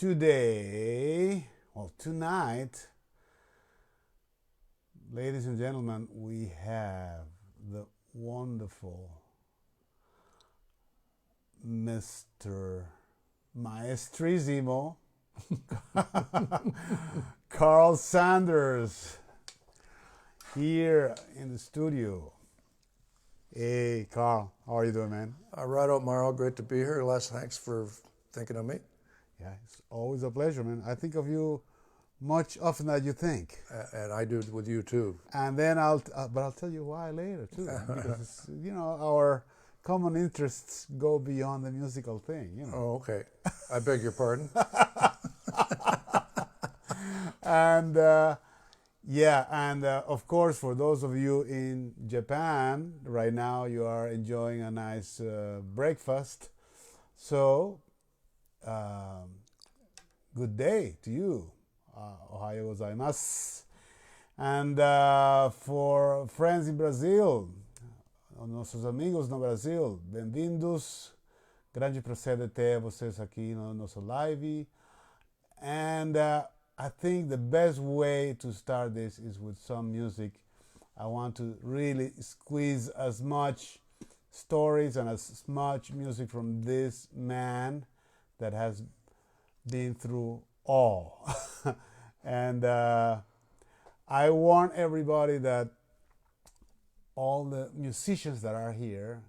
today, tonight, ladies and gentlemen, we have the wonderful Mr. Maestrisimo, Carl Saunders, here in the studio. Hey, Carl, how are you doing, man? All right, Otmaro, great to be here. Les, thanks for thinking of me. Yeah, it's always a pleasure, man. I think of you much often than you think. And I do with you too. And then I'll tell you why later too, because our common interests go beyond the musical thing. Oh, okay. I beg your pardon. And of course, for those of you in Japan right now, you are enjoying a nice breakfast. So, good day to you. Ohayo gozaimasu. And for friends in Brazil, nossos amigos no Brasil, bem-vindos. Grande prazer de ter vocês aqui no nosso live. And I think the best way to start this is with some music. I want to really squeeze as much stories and as much music from this man that has been through all. And I warn everybody that all the musicians that are here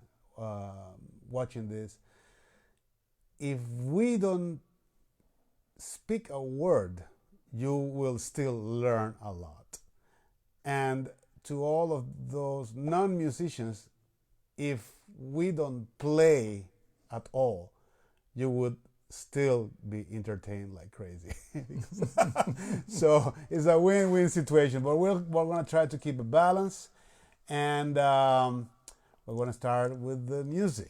watching this, if we don't speak a word, you will still learn a lot. And to all of those non-musicians, if we don't play at all, you would still be entertained like crazy. So it's a win-win situation, but we're going to try to keep a balance, and we're going to start with the music.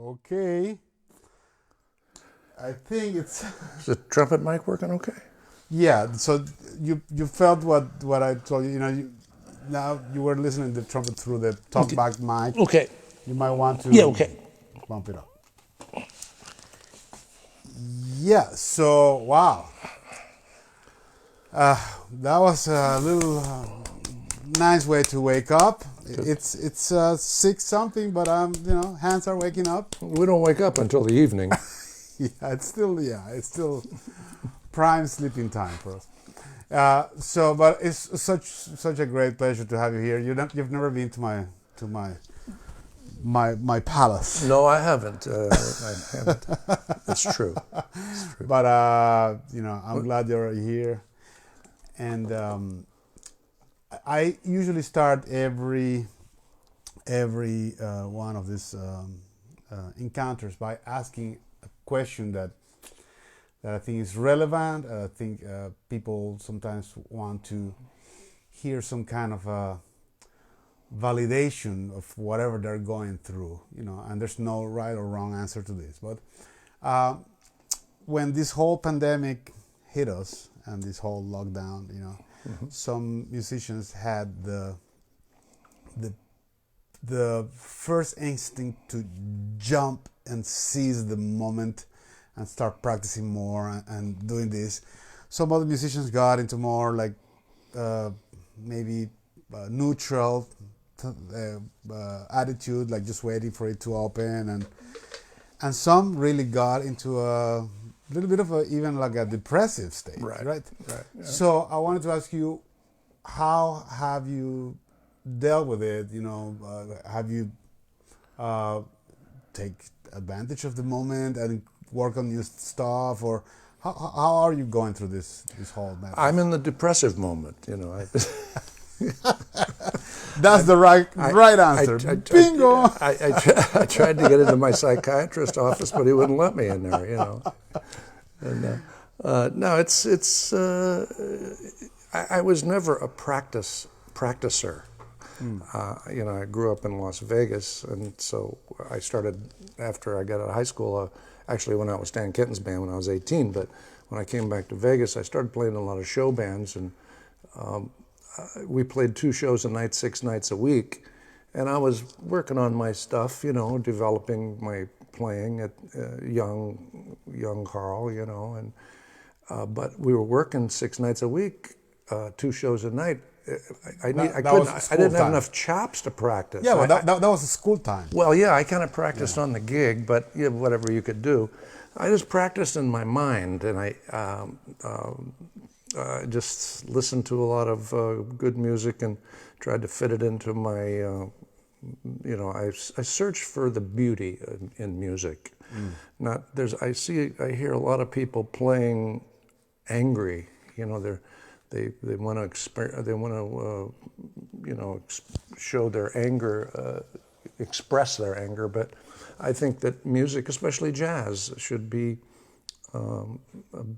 Okay. I think it's... Is the trumpet mic working okay? Yeah, so you felt what I told you. Now you were listening to the trumpet through the talkback mic. Okay. You might want to bump it up. Yeah, so wow. That was a little nice way to wake up. It's 6 something, but hands are waking up. We don't wake up until the evening. It's still prime sleeping time for us. But it's such a great pleasure to have you here. You've never been to my palace. No, I haven't. It's true. But I'm glad you're here. And I usually start every one of these encounters by asking a question that I think is relevant. I think people sometimes want to hear some kind of a validation of whatever they're going through, and there's no right or wrong answer to this. But when this whole pandemic hit us and this whole lockdown, some musicians had the first instinct to jump and seize the moment and start practicing more and doing this. Some other musicians got into more like maybe neutral attitude, like just waiting for it to open, and some really got into a little bit of even like a depressive state, right? Yeah. So I wanted to ask you, how have you dealt with it? Have you take advantage of the moment and work on new stuff, or how are you going through this whole matter? I'm in the depressive moment, That's the right answer. Bingo! I tried to get into my psychiatrist's office, but he wouldn't let me in there, And no, it's. I was never a practicer. I grew up in Las Vegas, and so I started after I got out of high school. Actually, when I was Stan Kenton's band when I was 18, but when I came back to Vegas, I started playing in a lot of show bands, and we played 2 shows a night, 6 nights a week, and I was working on my stuff, developing my playing at young Carl, and but we were working 6 nights a week, 2 shows a night. I didn't have enough chops to practice. Yeah, well, that was a school time. Well, yeah, I kind of practiced on the gig, but whatever you could do. I just practiced in my mind, and I just listened to a lot of good music and tried to fit it into my, I searcch for the beauty in music. I hear a lot of people playing angry, they want to show their anger, express their anger, but I think that music, especially jazz, should be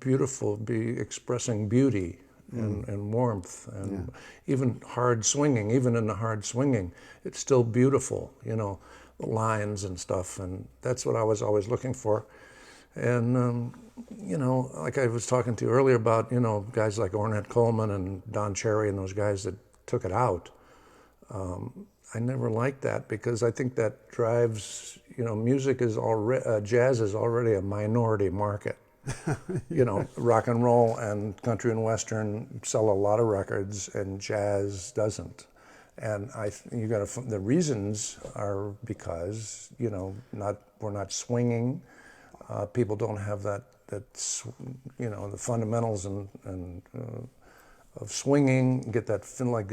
beautiful, be expressing beauty and warmth, and even hard swinging. Even in the hard swinging, it's still beautiful, the lines and stuff, and that's what I was always looking for. And like I was talking to you earlier about, guys like Ornette Coleman and Don Cherry and those guys that took it out. I never liked that, because I think that drives, music is already, jazz is already a minority market. Rock and roll and country and western sell a lot of records, and jazz doesn't. And the reasons are because, we're not swinging. People don't have the fundamentals and of swinging. Get that, like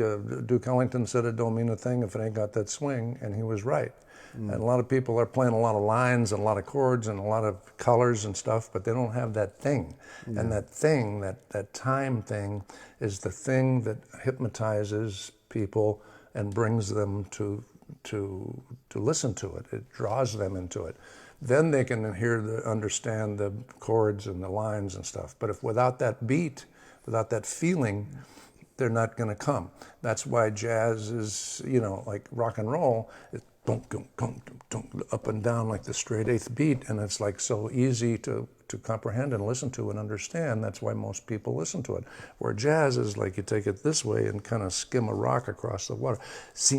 Duke Ellington said, it don't mean a thing if it ain't got that swing, and he was right. And a lot of people are playing a lot of lines and a lot of chords and a lot of colors and stuff, but they don't have that thing. And that thing, that time thing, is the thing that hypnotizes people and brings them to listen to it. It draws them into it. Then they can understand the chords and the lines and stuff. But if without that beat, without that feeling, they're not going to come. That's why jazz is, like rock and roll, dunk, dunk, dunk, dunk, dunk, up and down like the straight eighth beat, and it's like so easy to comprehend and listen to and understand. That's why most people listen to it. Where jazz is like you take it this way and kind of skim a rock across the water. It's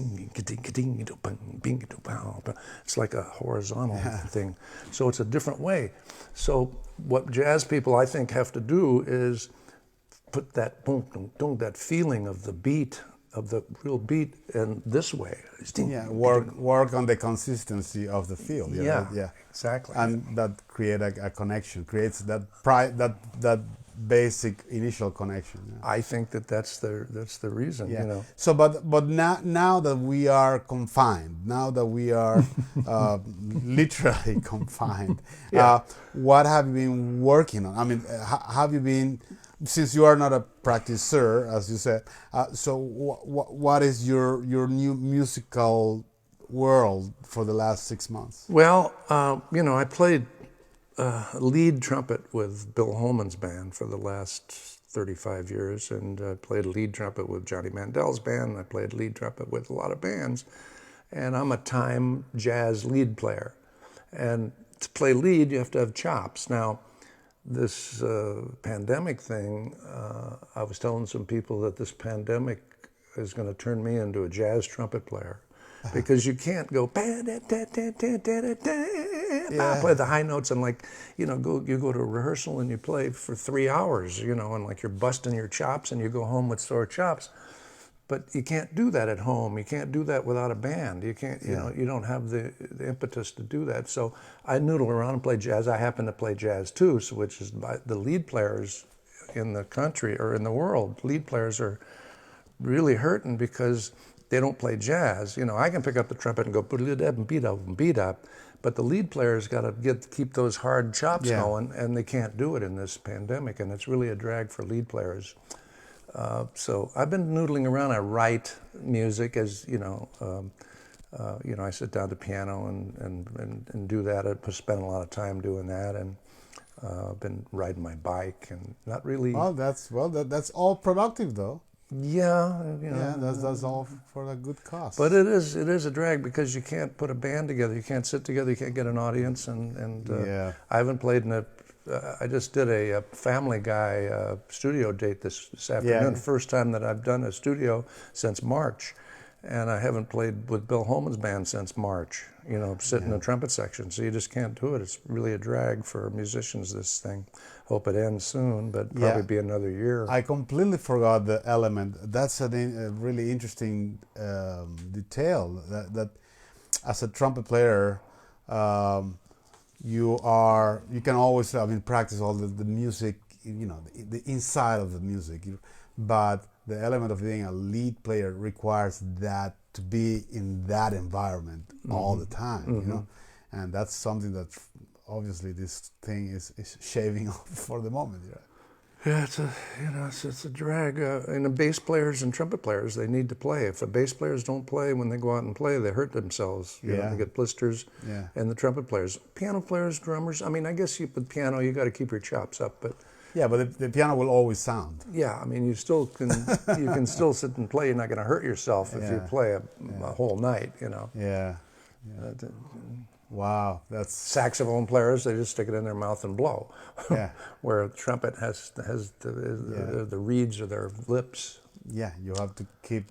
like a horizontal thing. So it's a different way. So what jazz people, I think, have to do is put that boom, boom, boom, that feeling of the beat, of the real beat, and this way. Yeah, work on the consistency of the feel. Yeah, yeah, exactly. And that create a connection, creates that basic initial connection. Yeah. I think that's the reason. Yeah. You know. So, but now that we are confined, now that we are literally confined, Yeah. what have you been working on? I mean, have you been, since you are not a practicer, as you said, so what is your new musical world for the last 6 months? Well, I played lead trumpet with Bill Holman's band for the last 35 years, and I played lead trumpet with Johnny Mandel's band, and I played lead trumpet with a lot of bands, and I'm a time jazz lead player. And to play lead, you have to have chops. Now, this pandemic thing, I was telling some people that this pandemic is going to turn me into a jazz trumpet player, because you can't go play the high notes and you go to rehearsal and you play for 3 hours, and like you're busting your chops and you go home with sore chops. But you can't do that at home. You can't do that without a band. You can't, you don't have the impetus to do that. So I noodle around and play jazz. I happen to play jazz too, so which is the lead players in the country or in the world. Lead players are really hurting because they don't play jazz. I can pick up the trumpet and go beat up, but the lead players got to keep those hard chops going, and they can't do it in this pandemic, and it's really a drag for lead players. So I've been noodling around. I write music, as I sit down to piano and do that. I spend a lot of time doing that, and I've been riding my bike and not really. That's all productive though. Yeah, that's all for a good cause. But it is a drag because you can't put a band together. You can't sit together. You can't get an audience, and I haven't played in a. I just did a Family Guy studio date this afternoon. Yeah. First time that I've done a studio since March, and I haven't played with Bill Holman's band since March. Sitting in a trumpet section, so you just can't do it. It's really a drag for musicians, this thing. Hope it ends soon, but probably be another year. I completely forgot the element. That's a really interesting detail that as a trumpet player, you can always practice all the music, the inside of the music, but the element of being a lead player requires that to be in that environment all the time, and that's something that obviously this thing is shaving off for the moment. Yeah, it's a drag. And the bass players and trumpet players, they need to play. If the bass players don't play when they go out and play, they hurt themselves. They get blisters. Yeah. And the trumpet players, piano players, drummers. I guess with piano you got to keep your chops up, but. Yeah, but the piano will always sound. Yeah, you still can. You can still sit and play. You're not going to hurt yourself if you play a whole night. Yeah. Wow, that's saxophone players. They just stick it in their mouth and blow. Yeah. Where a trumpet has the reeds or their lips. Yeah, you have to keep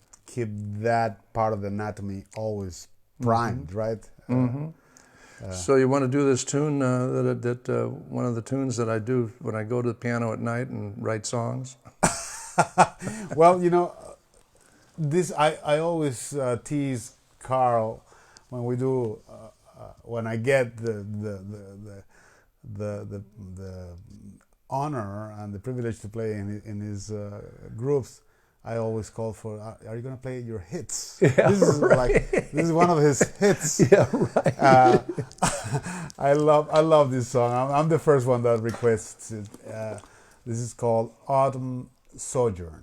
that part of the anatomy always primed, right? Mm-hmm. So you want to do this tune one of the tunes that I do when I go to the piano at night and write songs? Well, this I always tease Carl when we do when I get the honor and the privilege to play in his groups. I always call for, are you going to play your hits? Yeah, this is one of his hits. Yeah, right. I love this song. I'm the first one that requests it. This is called Autumn Sojourn.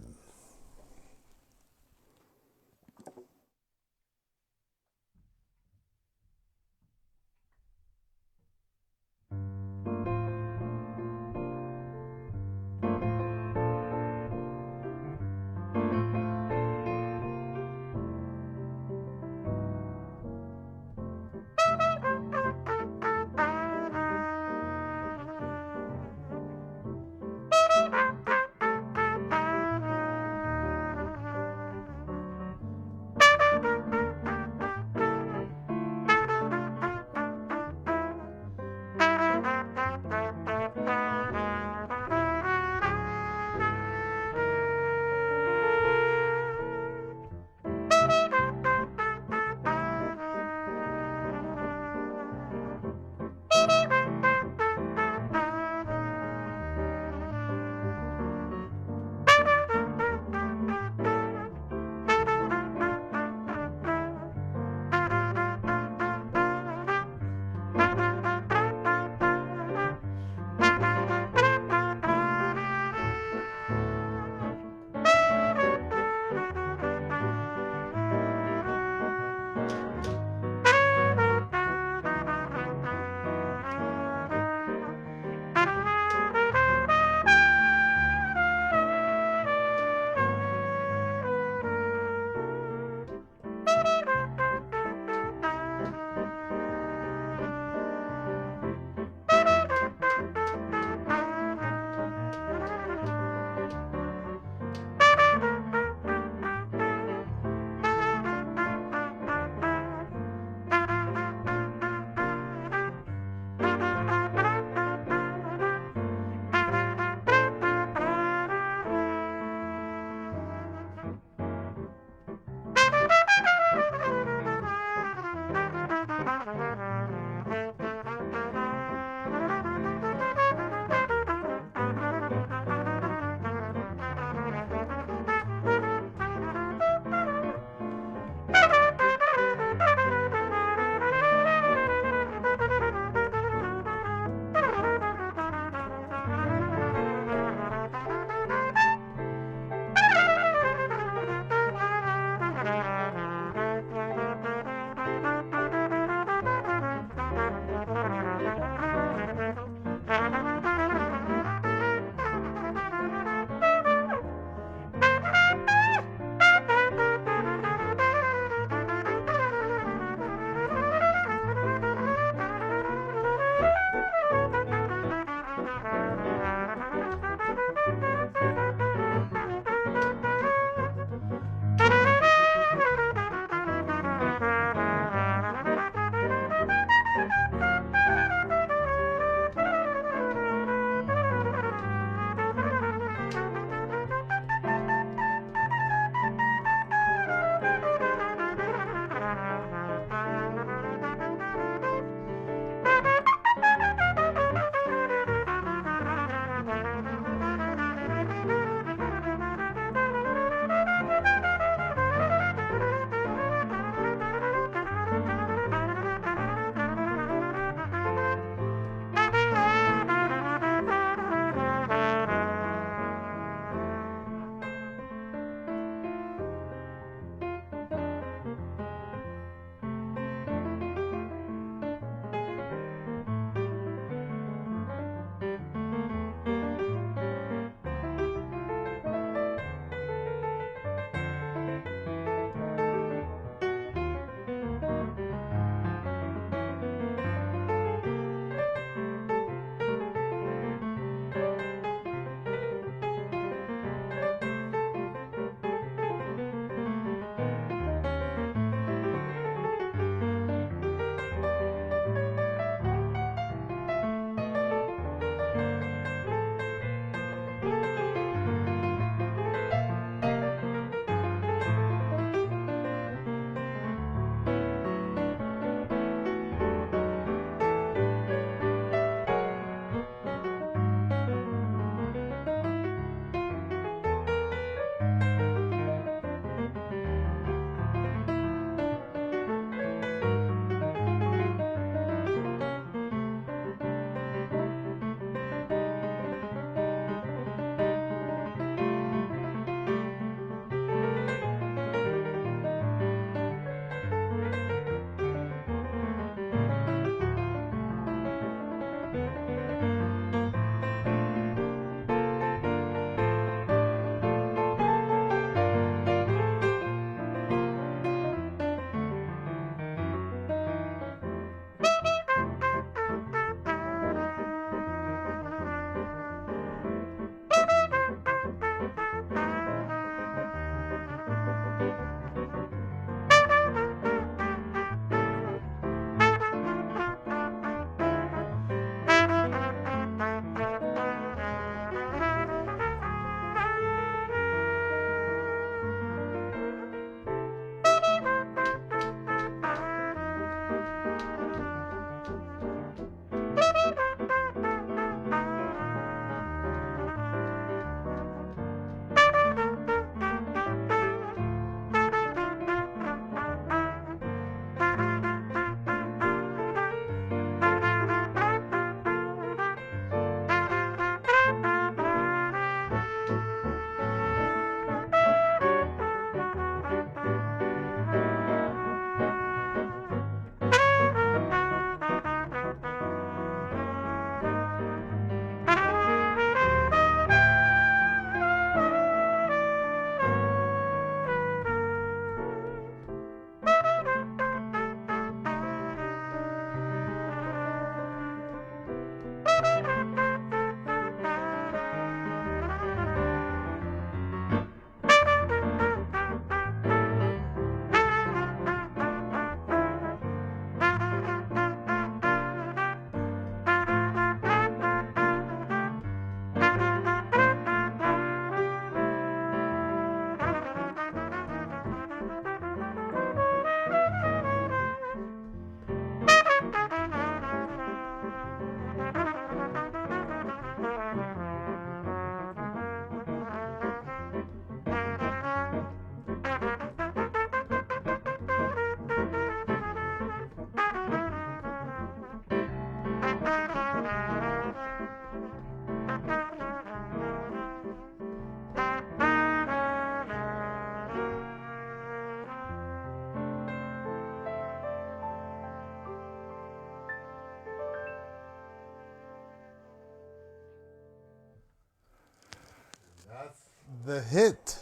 The hit.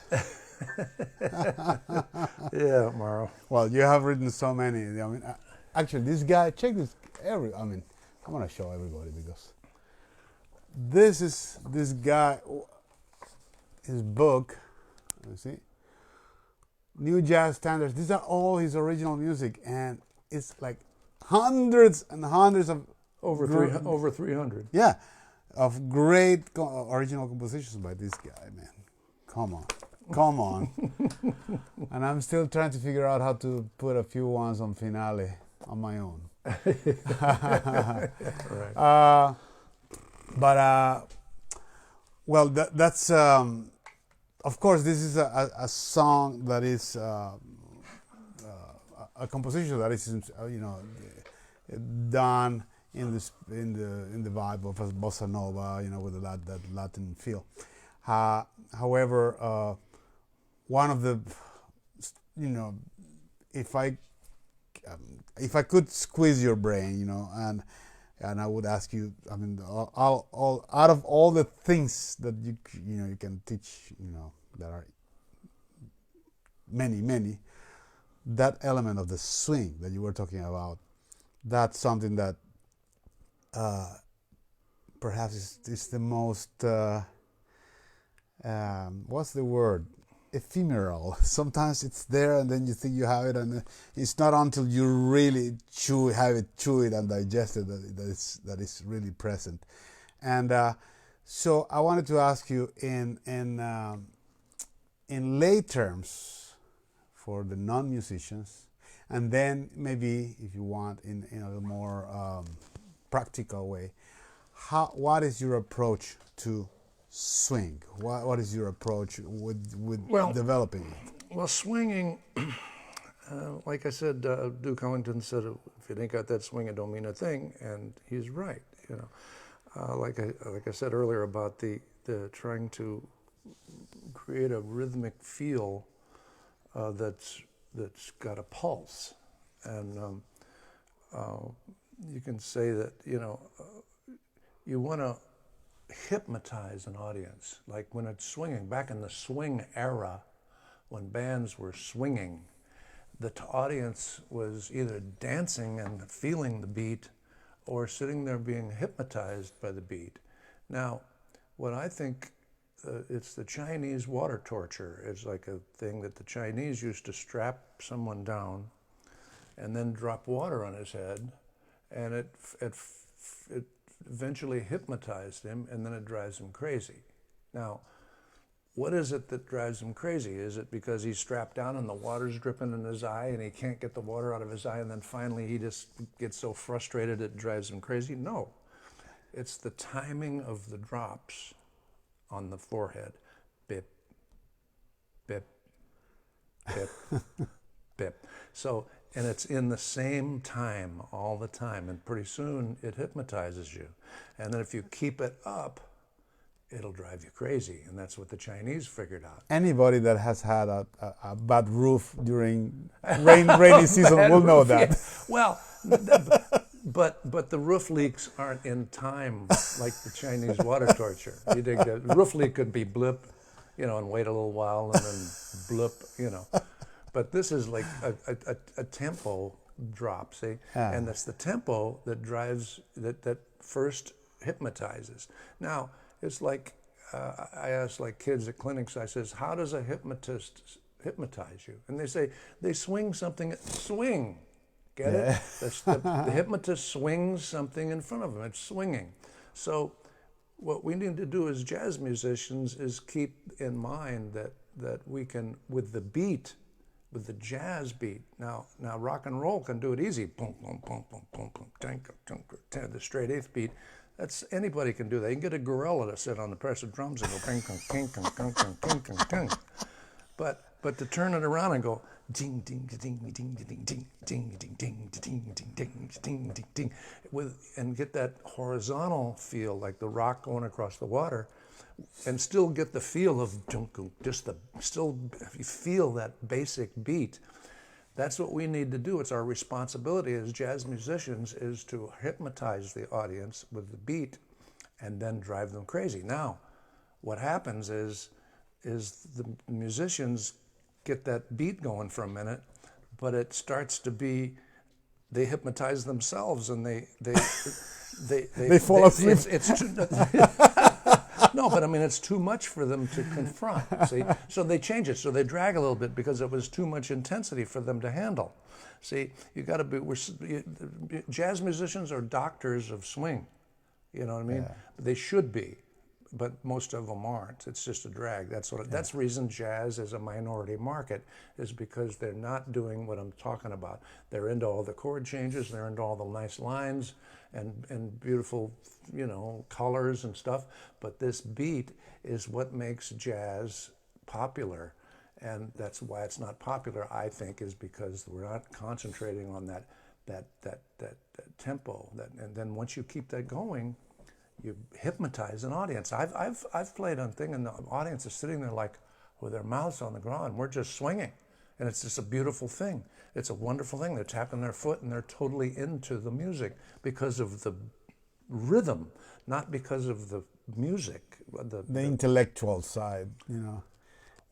Yeah, Otmaro. Well, you have written so many. I mean, actually, this guy, check this. I mean, I'm gonna show everybody because this guy, his book. Let me see. New Jazz Standards. These are all his original music, and it's like hundreds and hundreds of Over 300. Yeah, of great original compositions by this guy, man. Come on. And I'm still trying to figure out how to put a few ones on finale on my own. Right. Well, that's of course this is a song that is a composition that is done in the vibe of a bossa nova, with that Latin feel. However, one of the, if I could squeeze your brain, and I would ask you, I mean, all out of all the things that you can teach, that are many, that element of the swing that you were talking about, that's something that perhaps is the most what's the word? Ephemeral. Sometimes it's there and then you think you have it, and it's not until you really chew it and digest it that it's really present. And so I wanted to ask you in lay terms for the non-musicians, and then maybe if you want in a little more practical way, what is your approach to swing? What is your approach with developing it? Well, swinging, like I said, Duke Ellington said, if you ain't got that swing, it don't mean a thing, and he's right. Like I said earlier about the trying to create a rhythmic feel that's got a pulse, and you can say that you want to hypnotize an audience, like when it's swinging. Back in the swing era, when bands were swinging, the audience was either dancing and feeling the beat or sitting there being hypnotized by the beat. Now, what I think, it's the Chinese water torture. It's like a thing that the Chinese used to strap someone down and then drop water on his head, and it eventually hypnotized him, and then it drives him crazy. Now, what is it that drives him crazy? Is it because he's strapped down and the water's dripping in his eye and he can't get the water out of his eye, and then finally he just gets so frustrated it drives him crazy? No. It's the timing of the drops on the forehead. Bip, bip, bip, bip. So, and it's in the same time all the time, and pretty soon it hypnotizes you. And then if you keep it up, it'll drive you crazy, and that's what the Chinese figured out. Anybody that has had a bad roof during rainy season will know that. Yeah. Well, but the roof leaks aren't in time like the Chinese water torture. You dig that? The roof leak could be blip, and wait a little while and then blip, But this is like a tempo drop, see? Yeah. And that's the tempo that drives, that first hypnotizes. Now, it's like, I ask like kids at clinics, I says, how does a hypnotist hypnotize you? And they say, they swing something, swing, get it? The hypnotist swings something in front of them, it's swinging. So what we need to do as jazz musicians is keep in mind that we can, with the beat, with the jazz beat. Now rock and roll can do it easy. Boom, boom, boom, boom, boom, boom, the straight eighth beat. That's, anybody can do that. You can get a gorilla to sit on the press of drums and go ping, ping, ping, ping, ping, ping, ping, ping. But to turn it around and go ding, ding, ding, ding, ding, ding, ding, ding, ding, ding, ding, ding, ding, ding, ding, and get that horizontal feel like the rock going across the water, and still get the feel of still you feel that basic beat. That's what we need to do. It's our responsibility as jazz musicians is to hypnotize the audience with the beat and then drive them crazy. Now, what happens is is the musicians get that beat going for a minute, but it starts to be, they hypnotize themselves and they fall asleep. It's too, no, but I mean, it's too much for them to confront, see? So they change it, so they drag a little bit because it was too much intensity for them to handle. See, you got to be, jazz musicians are doctors of swing, you know what I mean? Yeah. They should be, but most of them aren't. It's just a drag. That's the reason jazz is a minority market, is because they're not doing what I'm talking about. They're into all the chord changes, they're into all the nice lines and beautiful, you know, colors and stuff. But this beat is what makes jazz popular. And that's why it's not popular, I think, is because we're not concentrating on that tempo. And then once you keep that going, you hypnotize an audience. I've played on thing, and the audience is sitting there like with their mouths on the ground. We're just swinging, and it's just a beautiful thing. It's a wonderful thing. They're tapping their foot, and they're totally into the music because of the rhythm, not because of the music. The intellectual side, you know.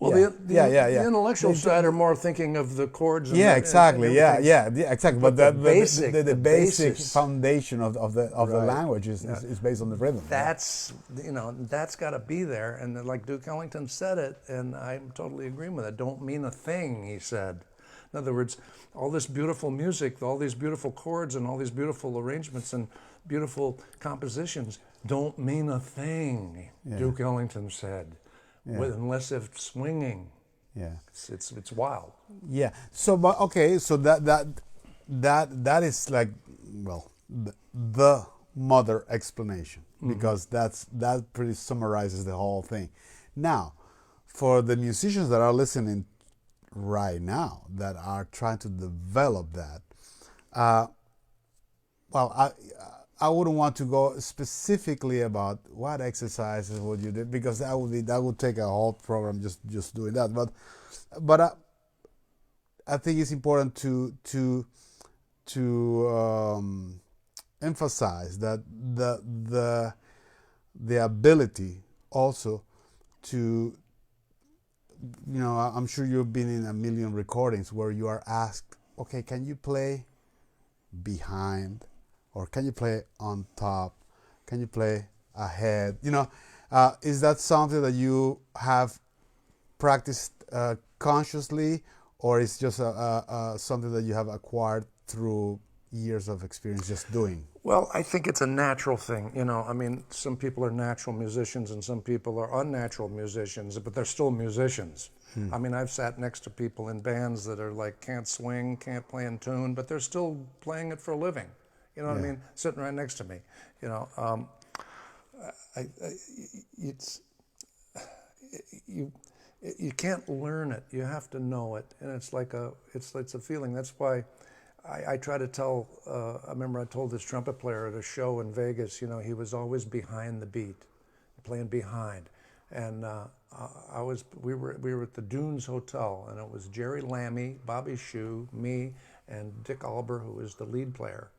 Well, the intellectual side are more thinking of the chords. And exactly. Exactly. But the basic basis, foundation of the language is based on the rhythm. That's that's got to be there. And like Duke Ellington said it, and I'm totally agreeing with it. Don't mean a thing, he said. In other words, all this beautiful music, all these beautiful chords, and all these beautiful arrangements and beautiful compositions don't mean a thing. Duke Ellington said. Unless it's swinging, it's wild. Yeah. So, but okay. So that is like, well, the mother explanation, because that pretty summarizes the whole thing. Now, for the musicians that are listening right now that are trying to develop that, well, I wouldn't want to go specifically about what exercises would you do, because that would take a whole program just doing that. But I think it's important to emphasize that the ability also to, you know, I'm sure you've been in a million recordings where you are asked, okay, can you play behind? Or can you play on top? Can you play ahead? You know, is that something that you have practiced consciously, or is just something that you have acquired through years of experience just doing? Well, I think it's a natural thing. You know, I mean, some people are natural musicians and some people are unnatural musicians, but they're still musicians. I mean, I've sat next to people in bands that are like can't swing, can't play in tune, but they're still playing it for a living. You know what I mean? Sitting right next to me. You know, you can't learn it. You have to know it, and it's like it's a feeling. That's why I try to tell. I remember I told this trumpet player at a show in Vegas. You know, he was always behind the beat, playing behind, and we were at the Dunes Hotel, and it was Jerry Lammy, Bobby Shue, me, and Dick Alber, who was the lead player.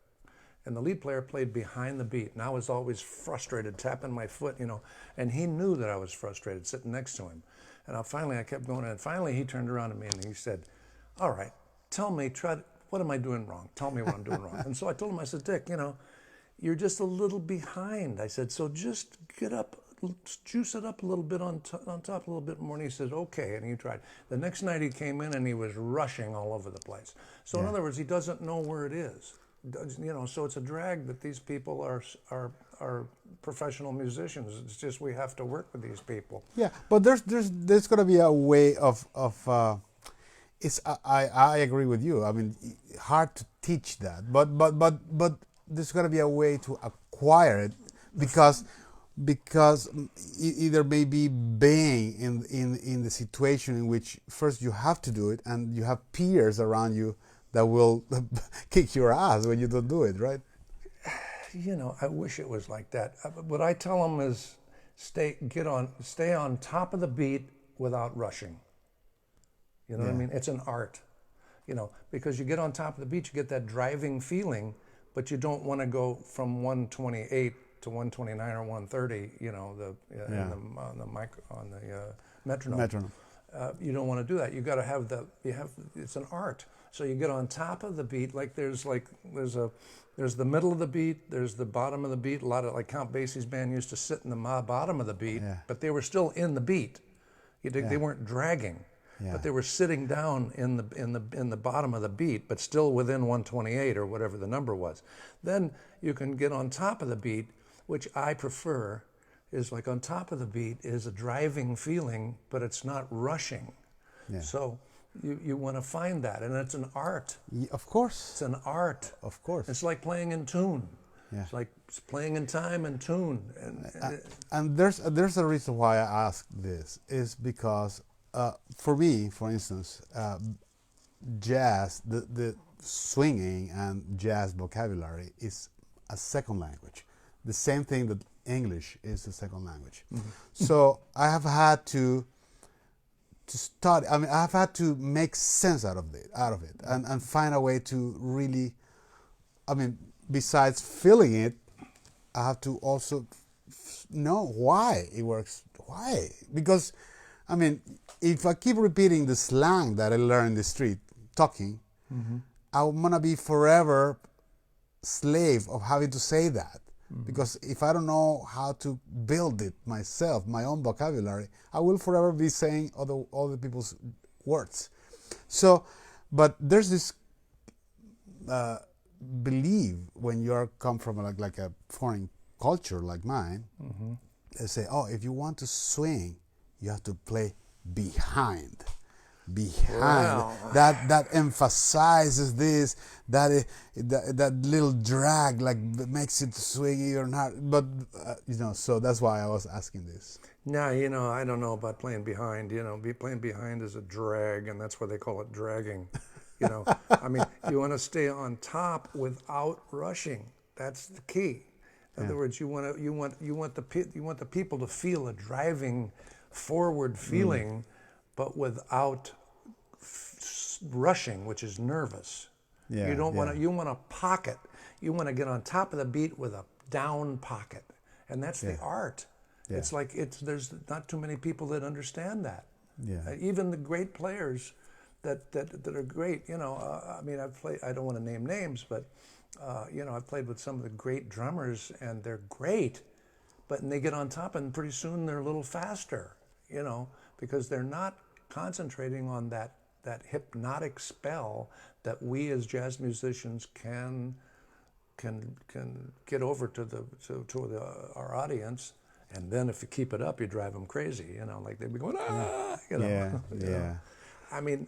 And the lead player played behind the beat, and I was always frustrated, tapping my foot, you know, and he knew that I was frustrated sitting next to him. And I kept going, and finally he turned around to me and he said, all right, tell me, what am I doing wrong? Tell me what I'm doing wrong. And so I told him, I said, Dick, you know, you're just a little behind. I said, so just get up, juice it up a little bit on top a little bit more. And he said, okay, and he tried. The next night he came in and he was rushing all over the place. So in other words, he doesn't know where it is. You know, so it's a drag that these people are professional musicians. It's just we have to work with these people. Yeah, but there's got to be a way of it's. I agree with you. I mean, hard to teach that, but there's got to be a way to acquire it, because either maybe being in the situation in which first you have to do it, and you have peers around you that will kick your ass when you don't do it, right? You know, I wish it was like that. What I tell them is stay on top of the beat without rushing. You know what I mean? It's an art, you know, because you get on top of the beat, you get that driving feeling, but you don't want to go from 128 to 129 or 130, you know, on the metronome. Metronome. You don't want to do that. You got to have it's an art. So you get on top of the beat, there's the middle of the beat, there's the bottom of the beat. A lot of, like, Count Basie's band used to sit in the bottom of the beat, but they were still in the beat. They weren't dragging, but they were sitting down in the bottom of the beat, but still within 128 or whatever the number was. Then you can get on top of the beat, which I prefer. Is like on top of the beat is a driving feeling, but it's not rushing. Yeah. So you want to find that, and it's an art. Of course. It's an art. Of course. It's like playing in tune. Yeah. It's like playing in time and tune. And there's a reason why I ask this, is because for me, for instance, jazz, the swinging and jazz vocabulary is a second language. The same thing that English is the second language. Mm-hmm. So I have had to study. I mean, I have had to make sense out of it, and find a way to really. I mean, besides feeling it, I have to also know why it works. Why? Because, I mean, if I keep repeating the slang that I learned in the street, talking, I'm gonna be forever slave of having to say that. Because if I don't know how to build it myself, my own vocabulary, I will forever be saying other people's words. So, but there's this belief when you come from like a foreign culture like mine, they say, oh, if you want to swing, you have to play behind. Wow. That emphasizes this, that little drag, like, makes it swingy or not. But so that's why I was asking this. No, I don't know about playing behind. Playing behind is a drag, and that's why they call it dragging. I mean, you want to stay on top without rushing. That's the key. In other words, you want the people to feel a driving forward feeling, but without rushing, which is nervous. You don't want to. You want to pocket. You want to get on top of the beat with a down pocket, and that's the art. It's like there's not too many people that understand that. Even the great players that are great. I mean, I've played. I don't want to name names, but I've played with some of the great drummers, and they're great. But they get on top, and pretty soon they're a little faster. Because they're not concentrating on that hypnotic spell that we as jazz musicians can get over to our audience, and then if you keep it up, you drive them crazy. Like they'd be going I mean,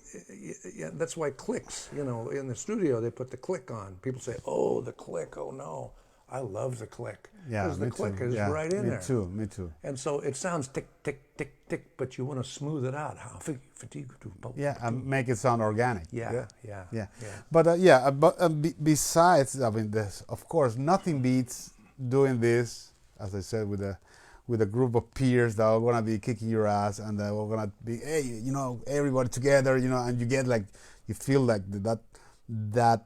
that's why clicks. In the studio they put the click on. People say, "Oh, the click. Oh no." I love the click. Because the click is right in there. Me too. And so it sounds tick, tick, tick, tick, but you want to smooth it out. And make it sound organic. Yeah. But besides, I mean, of course, nothing beats doing this, as I said, with a group of peers that are gonna be kicking your ass, and that are gonna be, hey, everybody together, and you get you feel like that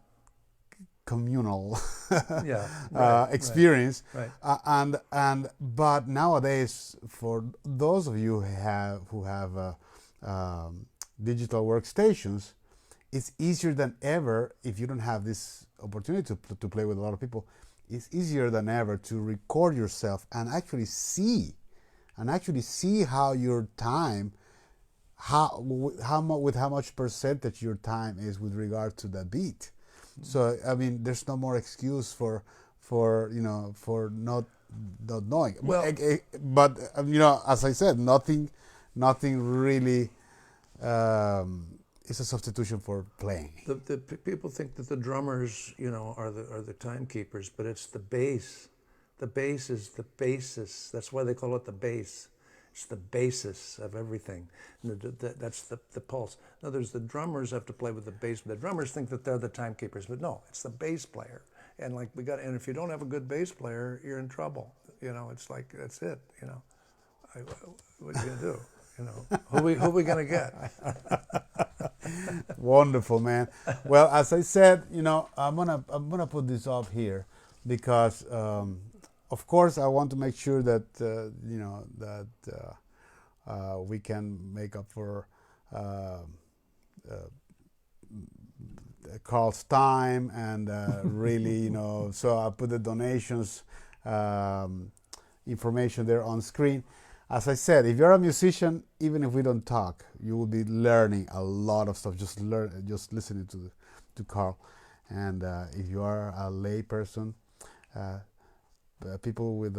communal experience. Right. But nowadays, for those of you who have digital workstations, it's easier than ever. If you don't have this opportunity to play with a lot of people, it's easier than ever to record yourself and actually see how your time, with how much percentage your time is with regard to the beat. So I mean, there's no more excuse for not knowing. Well, but as I said, nothing really is a substitution for playing. The people think that the drummers, are the timekeepers, but it's the bass. The bass is the basis. That's why they call it the bass. It's the basis of everything. That's the pulse. Now, the drummers have to play with the bass. The drummers think that they're the timekeepers, but no, it's the bass player. And and if you don't have a good bass player, you're in trouble. It's like, that's it. What are you gonna do? Who we gonna get? Wonderful, man. Well, as I said, I'm gonna put this up here because. Of course, I want to make sure that we can make up for Carl's time and really, so I put the donations information there on screen. As I said, if you're a musician, even if we don't talk, you will be learning a lot of stuff. Just listening to Carl. And if you are a lay person, people with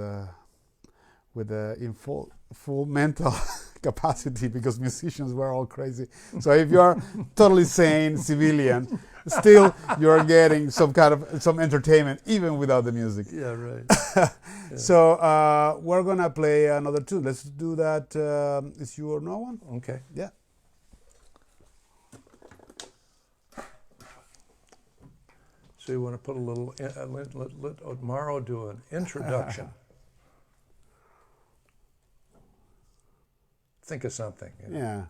in full mental capacity, because musicians were all crazy. So if you are totally sane civilian, still you're getting some entertainment even without the music. Yeah, right. Yeah. So we're gonna play another tune. Let's do that. Is you or no one? Okay. Yeah. So you want to put a little, let Otmaro do an introduction. Think of something. Yeah.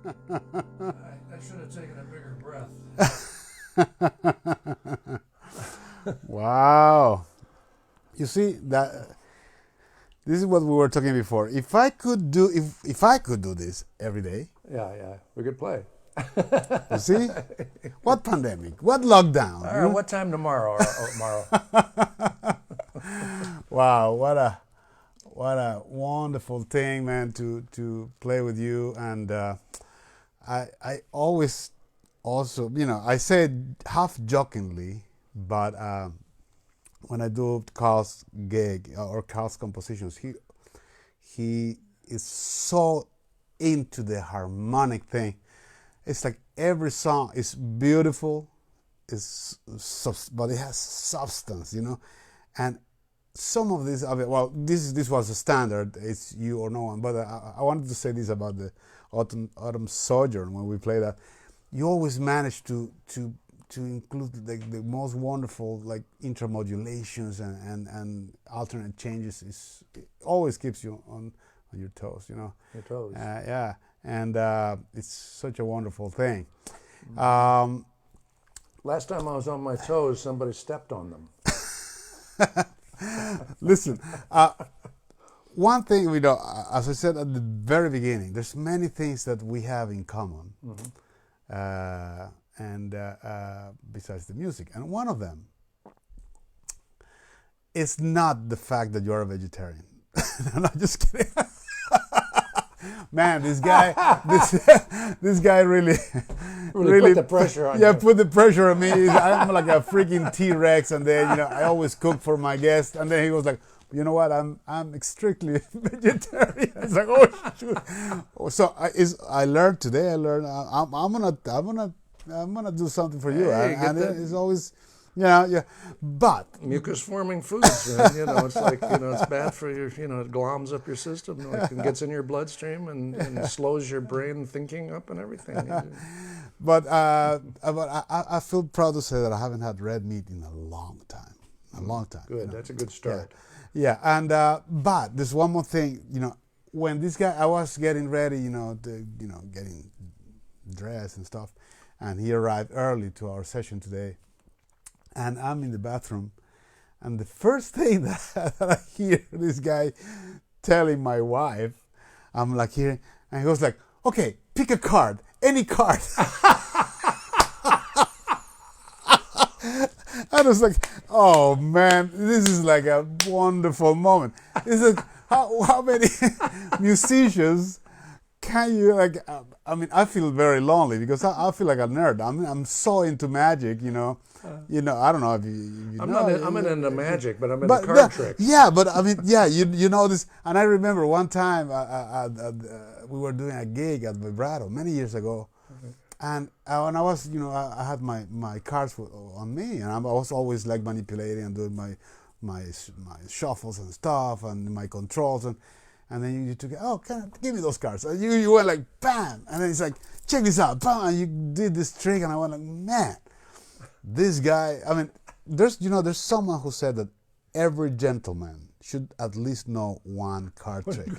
I should have taken a bigger breath. Wow. You see that this is what we were talking before. If I could do this every day. Yeah, we could play. You see? What pandemic? What lockdown? All right, what time tomorrow, Otmaro? Wow, what a wonderful thing, man, to play with you. And I always also, I say it half jokingly, but when I do Carl's gig or Carl's compositions, he is so into the harmonic thing. It's like every song is beautiful, but it has substance, and some of these, this was a standard, it's you or no one, but I wanted to say this about the Autumn Sojourn when we play that. You always manage to include the most wonderful intermodulations and alternate changes. It always keeps you on your toes, Your toes. Yeah, and it's such a wonderful thing. Last time I was on my toes, somebody stepped on them. Listen, one thing we know, as I said at the very beginning, there's many things that we have in common, and besides the music, and one of them is not the fact that you're a vegetarian. No, just kidding. Man, this guy really put the pressure on you. Yeah, put the pressure on me. I'm like a freaking T-Rex, and then I always cook for my guests, and then he was like, you know what? I'm strictly vegetarian. It's like, oh shoot. So I learned today. I'm gonna do something for you, Hey, and it's always. Yeah, but mucus-forming foods, man, it's like, it's bad for your, it gloms up your system, and gets in your bloodstream and slows your brain thinking up and everything. But I feel proud to say that I haven't had red meat in a long time. Good, that's a good start. Yeah, and but there's one more thing, when this guy, I was getting ready, getting dressed and stuff, and he arrived early to our session today. And I'm in the bathroom, and the first thing that I hear this guy telling my wife, I'm like hearing, and he goes like, okay, pick a card, any card. I was like, oh man, this is like a wonderful moment. This is how many musicians can you I feel very lonely because I feel like a nerd. I'm so into magic, I don't know if you I'm know. I'm into magic, but I'm into card tricks. Yeah, but you know this. And I remember one time we were doing a gig at Vibrato many years ago, and when I was, I had my cards on me, and I was always like manipulating and doing my shuffles and stuff and my controls and then you took it, give me those cards. And you went like, bam! And then it's like, check this out, bam! And you did this trick, and I went like, man, this guy, there's someone who said that every gentleman should at least know one card trick.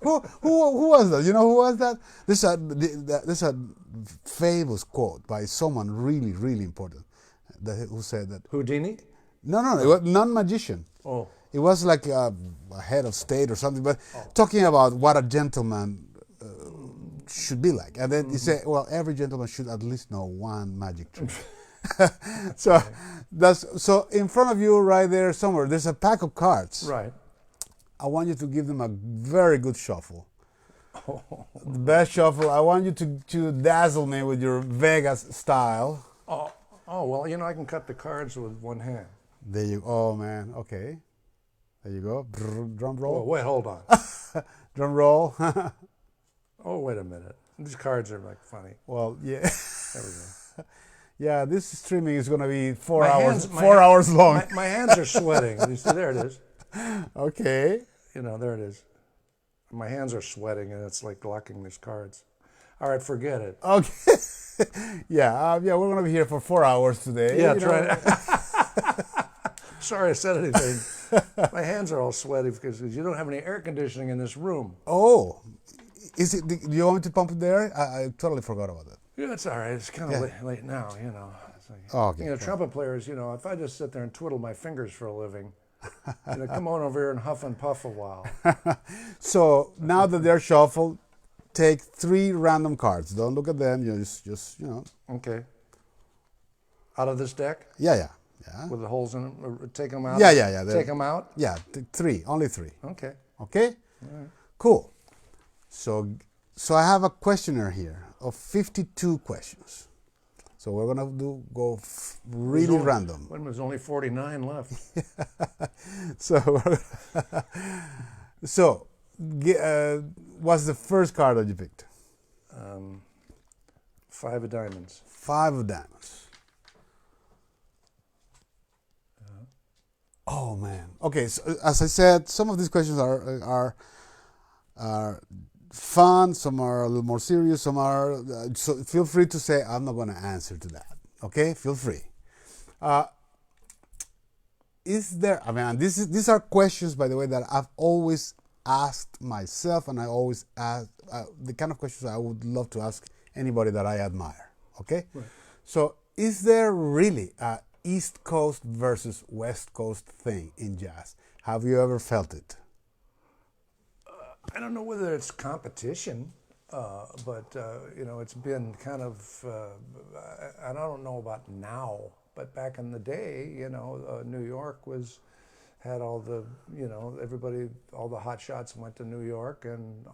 Who was that? You know who was that? There's a famous quote by someone really, really important who said that. Houdini? No, it was non-magician. Oh. It was like a head of state or something, but talking about what a gentleman should be like. And then you say, well, every gentleman should at least know one magic trick. So in front of you right there somewhere, there's a pack of cards. Right. I want you to give them a very good shuffle. The best shuffle. I want you to dazzle me with your Vegas style. Oh, well, I can cut the cards with one hand. There you go. Oh, man. Okay. There you go. Drum roll. Oh, wait, hold on. Drum roll. Oh, wait a minute. These cards are like funny. Well, yeah. There we go. Yeah, this streaming is going to be 4 My hours. hands- 4 hours long. My hands are sweating. You see, there it is. Okay. There it is. My hands are sweating, and it's like locking these cards. All right, forget it. Okay. Yeah, we're going to be here for 4 hours today. Yeah, try it. Sorry I said anything. My hands are all sweaty because you don't have any air conditioning in this room. Oh, Is it? Do you want me to pump it there? I totally forgot about that. Yeah, it's all right. It's kind of late now, you know. It's like, Okay. You know, trumpet players, you know, if I just sit there and twiddle my fingers for a living, you know, come on over here and huff and puff a while. So now that they're shuffled, take 3 random cards. Don't look at them. You just you know. Okay. Out of this deck? Yeah. With the holes in them? Take them out? Yeah. Take them out? Yeah, 3. Only 3. Okay. Okay? All right. Cool. So I have a questionnaire here of 52 questions. So we're gonna go really random. Wait a minute, there's only 49 left. So, what's the first card that you picked? 5 of diamonds. 5 of diamonds. Oh man. Okay. So as I said, some of these questions are fun. Some are a little more serious. Some are. So feel free to say I'm not going to answer to that. Okay. Feel free. Is there? I mean, these are questions, by the way, that I've always asked myself, and I always ask the kind of questions I would love to ask anybody that I admire. Okay. Right. So is there really a East Coast versus West Coast thing in jazz? Have you ever felt it? I don't know whether it's competition, but you know, it's been kind of. I don't know about now, but back in the day, you know, New York had all the, you know, everybody, all the hot shots went to New York, and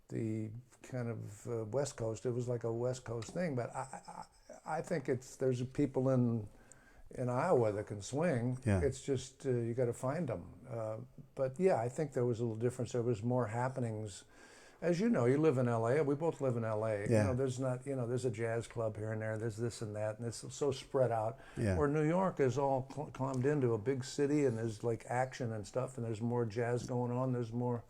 the kind of West Coast. It was like a West Coast thing, but I think there's people in Iowa that can swing. Yeah. It's just you got to find them. But yeah, I think there was a little difference. There was more happenings. As you know, you live in LA. We both live in LA. Yeah. You know, there's a jazz club here and there. There's this and that, and it's so spread out. Yeah. Where New York is all climbed into a big city, and there's like action and stuff, and there's more jazz going on. There's more.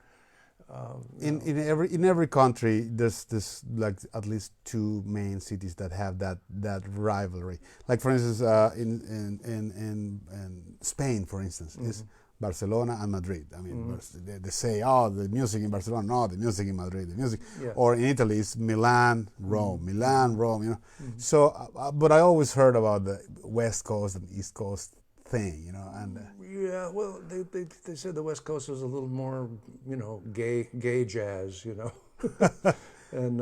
In every country, there's like at least 2 main cities that have that rivalry. Like for instance, in Spain, for instance, is Barcelona and Madrid. I mean, they say, oh, the music in Barcelona, no, the music in Madrid, the music. Yeah. Or in Italy, it's Milan, Rome, Milan, Rome. You know. So, but I always heard about the West Coast and East Coast thing, you know, and. Yeah, well, they said the West Coast was a little more, you know, gay jazz, you know, and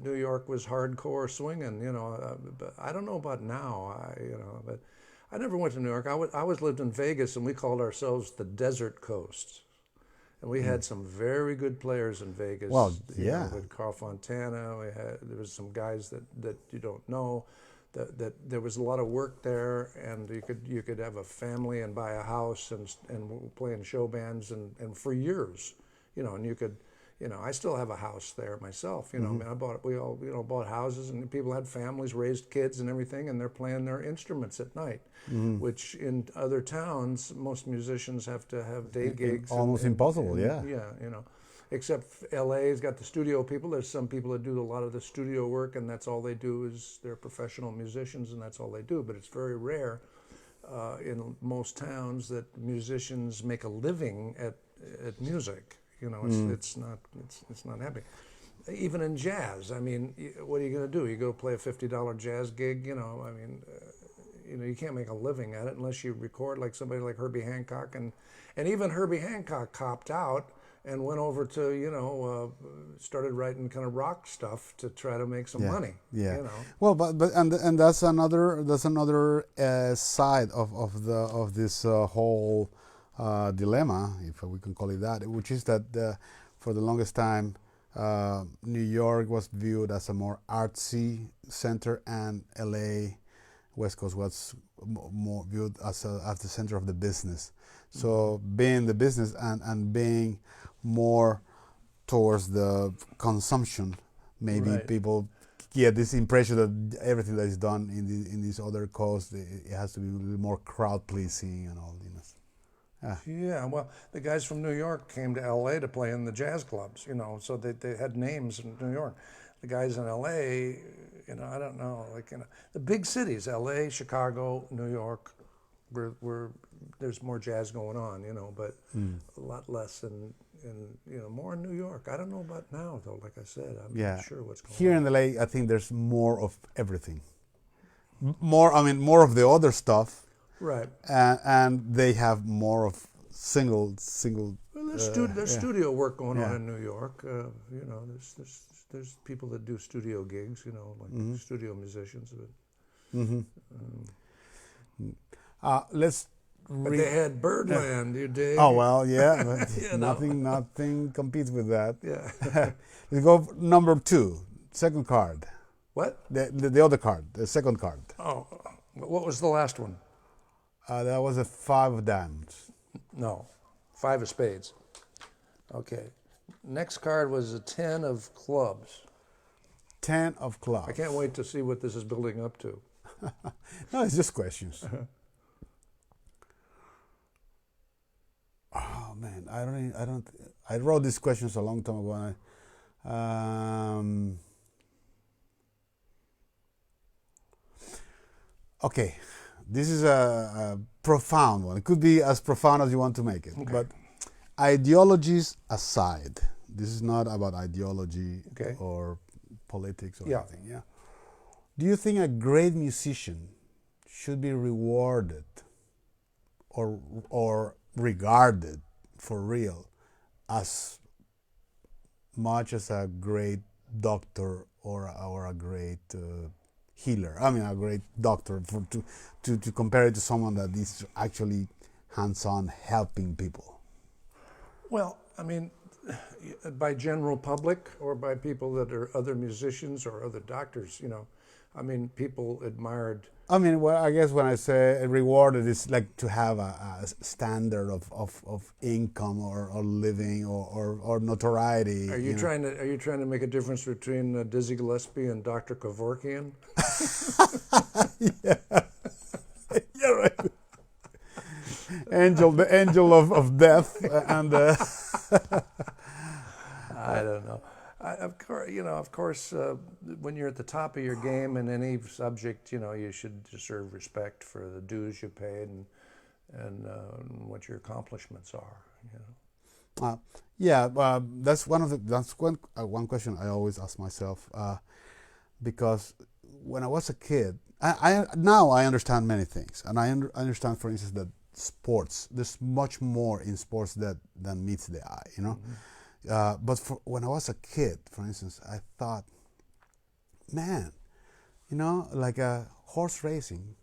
New York was hardcore swinging, you know. But I don't know about now, but I never went to New York. I was lived in Vegas, and we called ourselves the Desert Coast, and we had some very good players in Vegas. Well, you yeah, know, with Carl Fontana, there was some guys that you don't know. That there was a lot of work there, and you could have a family and buy a house and play in show bands and for years, you know, and you could, you know, I still have a house there myself, you know. I mean, we all, you know, bought houses, and people had families, raised kids and everything, and they're playing their instruments at night, which in other towns most musicians have to have day gigs. Almost impossible, yeah. Yeah, you know. Except LA's got the studio people. There's some people that do a lot of the studio work, and that's all they do is they're professional musicians, and that's all they do. But it's very rare in most towns that musicians make a living at music. You know, it's not happening. Even in jazz, I mean, what are you going to do? You go play a $50 jazz gig? You know, I mean, you know, you can't make a living at it unless you record like somebody like Herbie Hancock, and even Herbie Hancock copped out and went over to, you know, started writing kind of rock stuff to try to make some money. Yeah. You know. Well, but that's another side of this whole dilemma, if we can call it that, which is that for the longest time, New York was viewed as a more artsy center, and LA, West Coast, was more viewed as the center of the business. So being the business and being more towards the consumption, maybe people get this impression that everything that is done in these other coasts, it has to be a little more crowd pleasing and all, you know. Yeah, well, the guys from New York came to LA to play in the jazz clubs, you know, so they had names in New York. The guys in LA, you know, I don't know, like, you know, the big cities, LA, Chicago, New York, where there's more jazz going on, you know, but a lot less in more in New York. I don't know about now though. Like I said, I'm Yeah. not sure what's going Here on. in LA, I think there's more of everything. More of the other stuff, Right. and they have more of single. Well, there's studio work going on Yeah. in New York. There's people that do studio gigs. Like studio musicians. Let's. But they had Birdland. You dig? Oh well, yeah. But You know. nothing competes with that. Yeah. Let's go number 2, second card. What? The other card, the second card. Oh, what was the last one? That was a 5 of diamonds. No, 5 of spades. Okay. Next card was a 10 of clubs. 10 of clubs. I can't wait to see what this is building up to. No, it's just questions. Oh man, I wrote these questions a long time ago. Okay, this is a profound one. It could be as profound as you want to make it. Okay. But ideologies aside, this is not about ideology or politics or anything. Yeah. Do you think a great musician should be rewarded or regarded for real as much as a great doctor or a great healer? I mean, a great doctor, to compare it to someone that is actually hands-on helping people. Well, I mean, by general public or by people that are other musicians or other doctors, I mean, people admired. I mean, well, I guess when I say rewarded, it's like to have a standard of income or living or notoriety. Are you trying to make a difference between Dizzy Gillespie and Dr. Kevorkian? Yeah. Yeah, right. The angel of death, and I don't know. Of course, when you're at the top of your game in any subject, you should deserve respect for the dues you paid and what your accomplishments are. That's one question I always ask myself, because when I was a kid, now I understand many things, and I understand, for instance, that sports, there's much more in sports than meets the eye, Mm-hmm. But when I was a kid, for instance, I thought, man, like horse racing,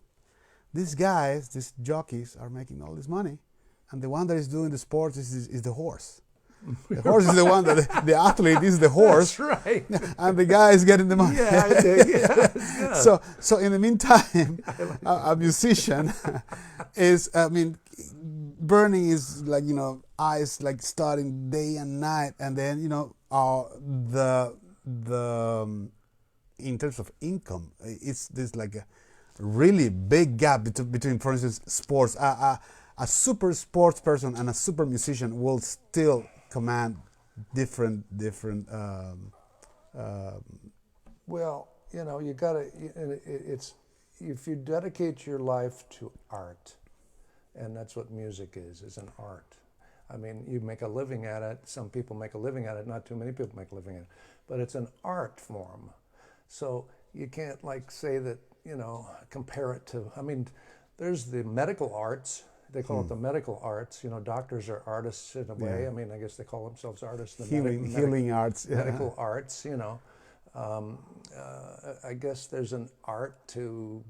these guys, these jockeys are making all this money, and the one that is doing the sports is the horse. The horse is the one that the athlete is the horse. That's right. And the guy is getting the money. Yeah, I dig it. Yeah. So in the meantime, a musician is, burning his eyes like starting day and night, and then the in terms of income, it's this like a really big gap between, for instance, sports. A super sports person and a super musician will still command different. Well, you gotta. It's if you dedicate your life to art, and that's what music is an art. I mean, you make a living at it. Some people make a living at it. Not too many people make a living at it, but it's an art form. So you can't say that. Compare it to. I mean, there's the medical arts. They call it the medical arts. Doctors are artists in a way. Yeah. I mean, I guess they call themselves artists. The Healing arts. Yeah. Medical arts, I guess there's an art to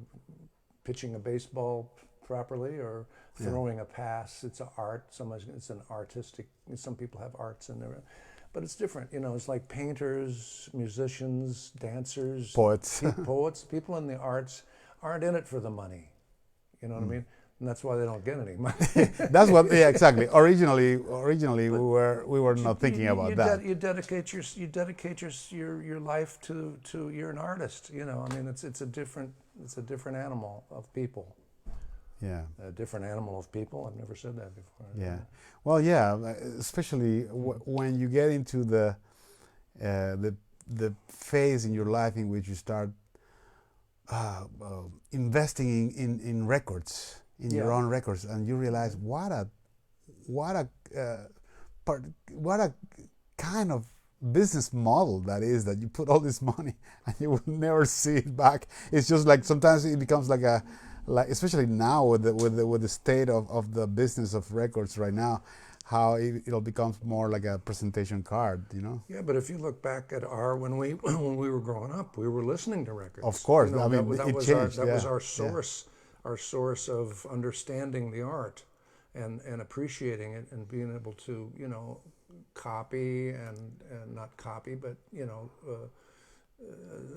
pitching a baseball properly or throwing a pass. It's an art. It's an artistic. Some people have arts in there, but it's different. It's like painters, musicians, dancers, Poets. poets. People in the arts aren't in it for the money. You know what I mean? And that's why they don't get any money. That's what. Yeah, exactly. Originally, we were not thinking about that. You dedicate your life to you're an artist. I mean, it's a different animal of people. Yeah. A different animal of people. I've never said that before. Yeah. Well, yeah. Especially when you get into the phase in your life in which you start investing in records. In your own records, and you realize what a what a kind of business model that is, that you put all this money and you will never see it back. It's just like sometimes it becomes like especially now with the state of the business of records right now, how it'll become more like a presentation card, you know. Yeah, but if you look back at when we were growing up, we were listening to records. Of course, you know, I mean, that was changed. That was our source, our source of understanding the art, and appreciating it, and being able to, you know, copy and not copy, but, you know,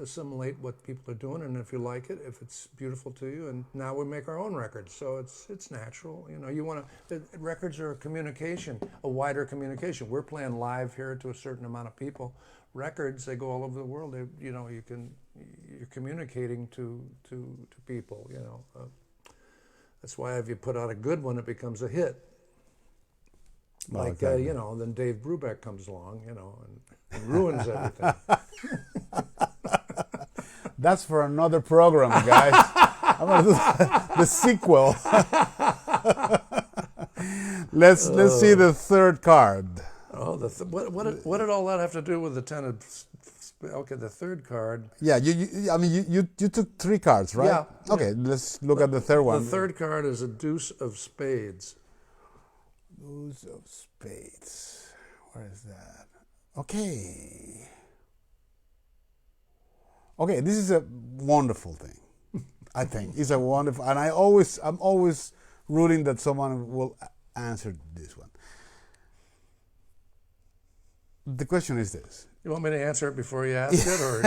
assimilate what people are doing, and if you like it, if it's beautiful to you. And now we make our own records, so it's natural. You know, records are a communication, a wider communication. We're playing live here to a certain amount of people. Records, they go all over the world. You know, you're communicating to people. You know, that's why if you put out a good one, it becomes a hit. Well, like exactly. you know, then Dave Brubeck comes along, you know, and ruins everything. That's for another program, guys. I'm gonna do the sequel. Let's see the third card. Oh, what did all that have to do with the ten of? Okay, the third card. Yeah, you took 3 cards, right? Yeah. Okay, let's look at the third one. The third card is a deuce of spades. Deuce of spades. Where is that? Okay. Okay, this is a wonderful thing. I think it's a wonderful, and I'm always rooting that someone will answer this one. The question is this. You want me to answer it before you ask it, or?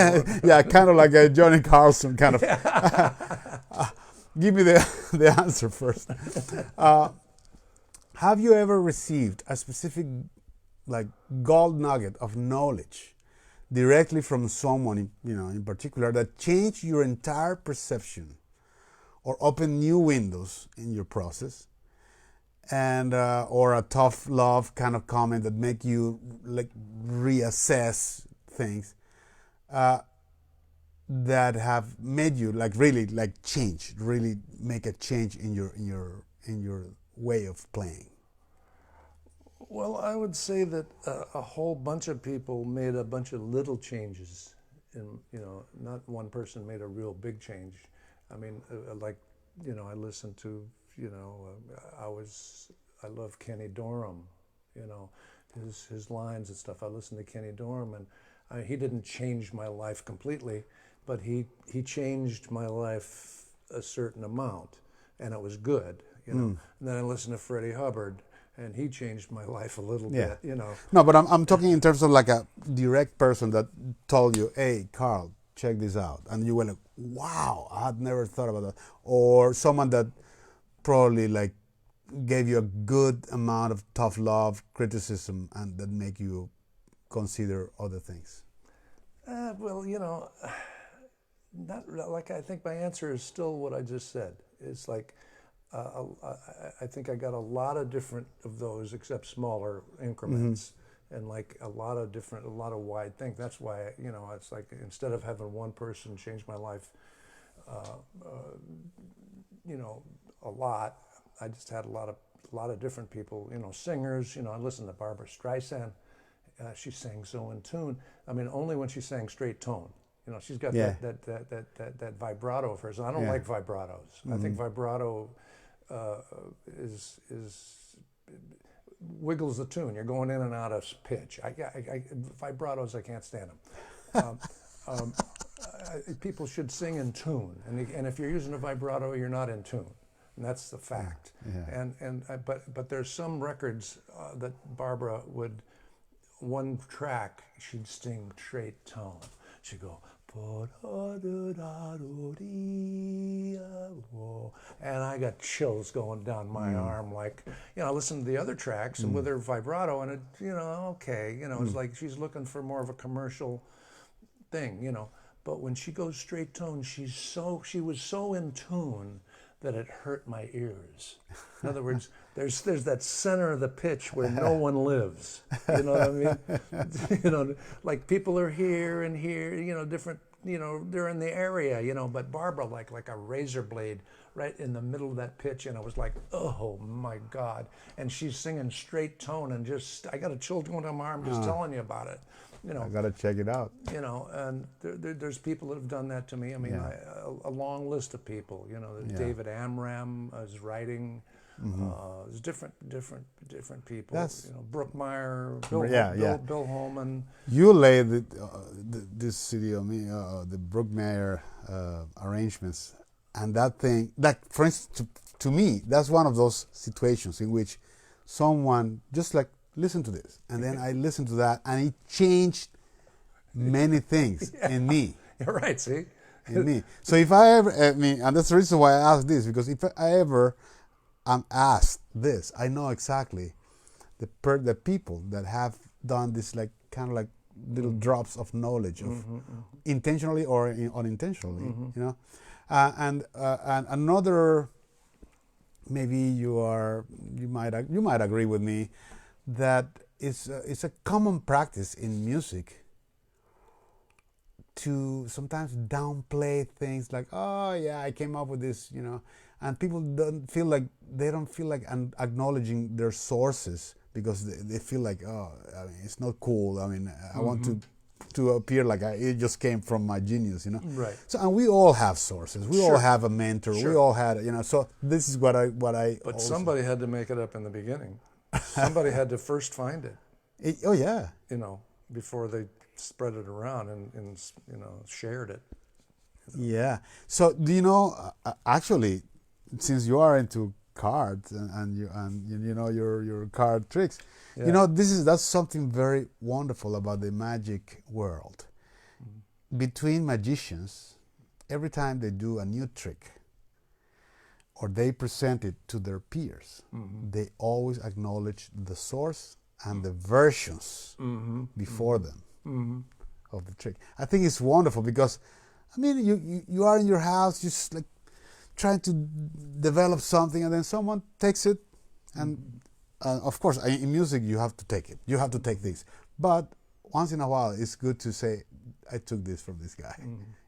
Yeah, kind of like a Johnny Carlson kind of. Give me the answer first. Have you ever received a specific, like, gold nugget of knowledge directly from someone, you know, in particular, that changed your entire perception or opened new windows in your process, and or a tough love kind of comment that make you like reassess things, that have made you like really like change, really make a change in your way of playing? Well, I would say that a whole bunch of people made a bunch of little changes. You know, not one person made a real big change. I mean, like, you know, I listened to, you know, I love Kenny Dorham, you know, his lines and stuff. I listened to Kenny Dorham, and he didn't change my life completely, but he changed my life a certain amount, and it was good, you know. And then I listened to Freddie Hubbard, and he changed my life a little bit, you know. No, but I'm talking in terms of like a direct person that told you, hey, Carl, check this out. And you were like, wow, I had never thought about that. Or someone that probably like gave you a good amount of tough love, criticism, and that make you consider other things. Well, you know, not like, I think my answer is still what I just said. It's like, I think I got a lot of different of those, except smaller increments, and like a lot of wide things. That's why, you know, it's like, instead of having one person change my life, you know, a lot, I just had a lot of different people, you know, singers. You know, I listened to Barbra Streisand. She sang so in tune. I mean, only when she sang straight tone. You know, she's got that vibrato of hers. I don't like vibratos. I think vibrato is wiggles the tune. You're going in and out of pitch. Vibratos, I can't stand them. People should sing in tune, and if you're using a vibrato, you're not in tune, and that's the fact. But there's some records that Barbra would, one track, she'd sing straight tone. She'd go, and I got chills going down my arm. Like, you know, I listened to the other tracks and with her vibrato, and it, you know, okay, you know, it's like she's looking for more of a commercial thing, you know. But when she goes straight tone, she was so in tune that it hurt my ears. In other words, there's that center of the pitch where no one lives. You know what I mean? You know, like people are here and here, you know, different, you know, they're in the area, you know, but Barbra, like a razor blade right in the middle of that pitch, and I was like, oh my God. And she's singing straight tone, and just, I got a chill going down my arm just telling you about it. You know, I gotta check it out. you know, and there's people that have done that to me. I mean, a long list of people. You know, David Amram is writing. There's different people. That's, you know, Brookmeyer, Bill Holman. You laid this CD on me, the Brookmeyer arrangements, and that thing, like for instance, to me, that's one of those situations in which someone just like, listen to this, and then I listened to that, and it changed many things in me. You're right. See, in me. So if I ever, and that's the reason why I asked this, because if I ever am asked this, I know exactly the people that have done this, like kind of like little drops of knowledge of intentionally or unintentionally, you know. And another, maybe you might agree with me that it's a common practice in music to sometimes downplay things like, oh yeah, I came up with this, you know, and people don't feel like acknowledging their sources because they feel like, oh, I mean, it's not cool. I mean, I want to appear like it just came from my genius, you know. Right. So, and we all have sources. We all have a mentor. We all had, you know. So this is what I. But also, somebody had to make it up in the beginning. Somebody had to first find it. Oh yeah. You know, before they spread it around and you know, shared it. You know? Yeah. So do you know? Actually, since you are into cards and you know your card tricks, you know, that's something very wonderful about the magic world. Between magicians, every time they do a new trick or they present it to their peers, they always acknowledge the source and the versions before them of the trick. I think it's wonderful because, I mean, you are in your house just like trying to develop something, and then someone takes it, and of course in music you have to take it. You have to take this, but once in a while it's good to say, I took this from this guy,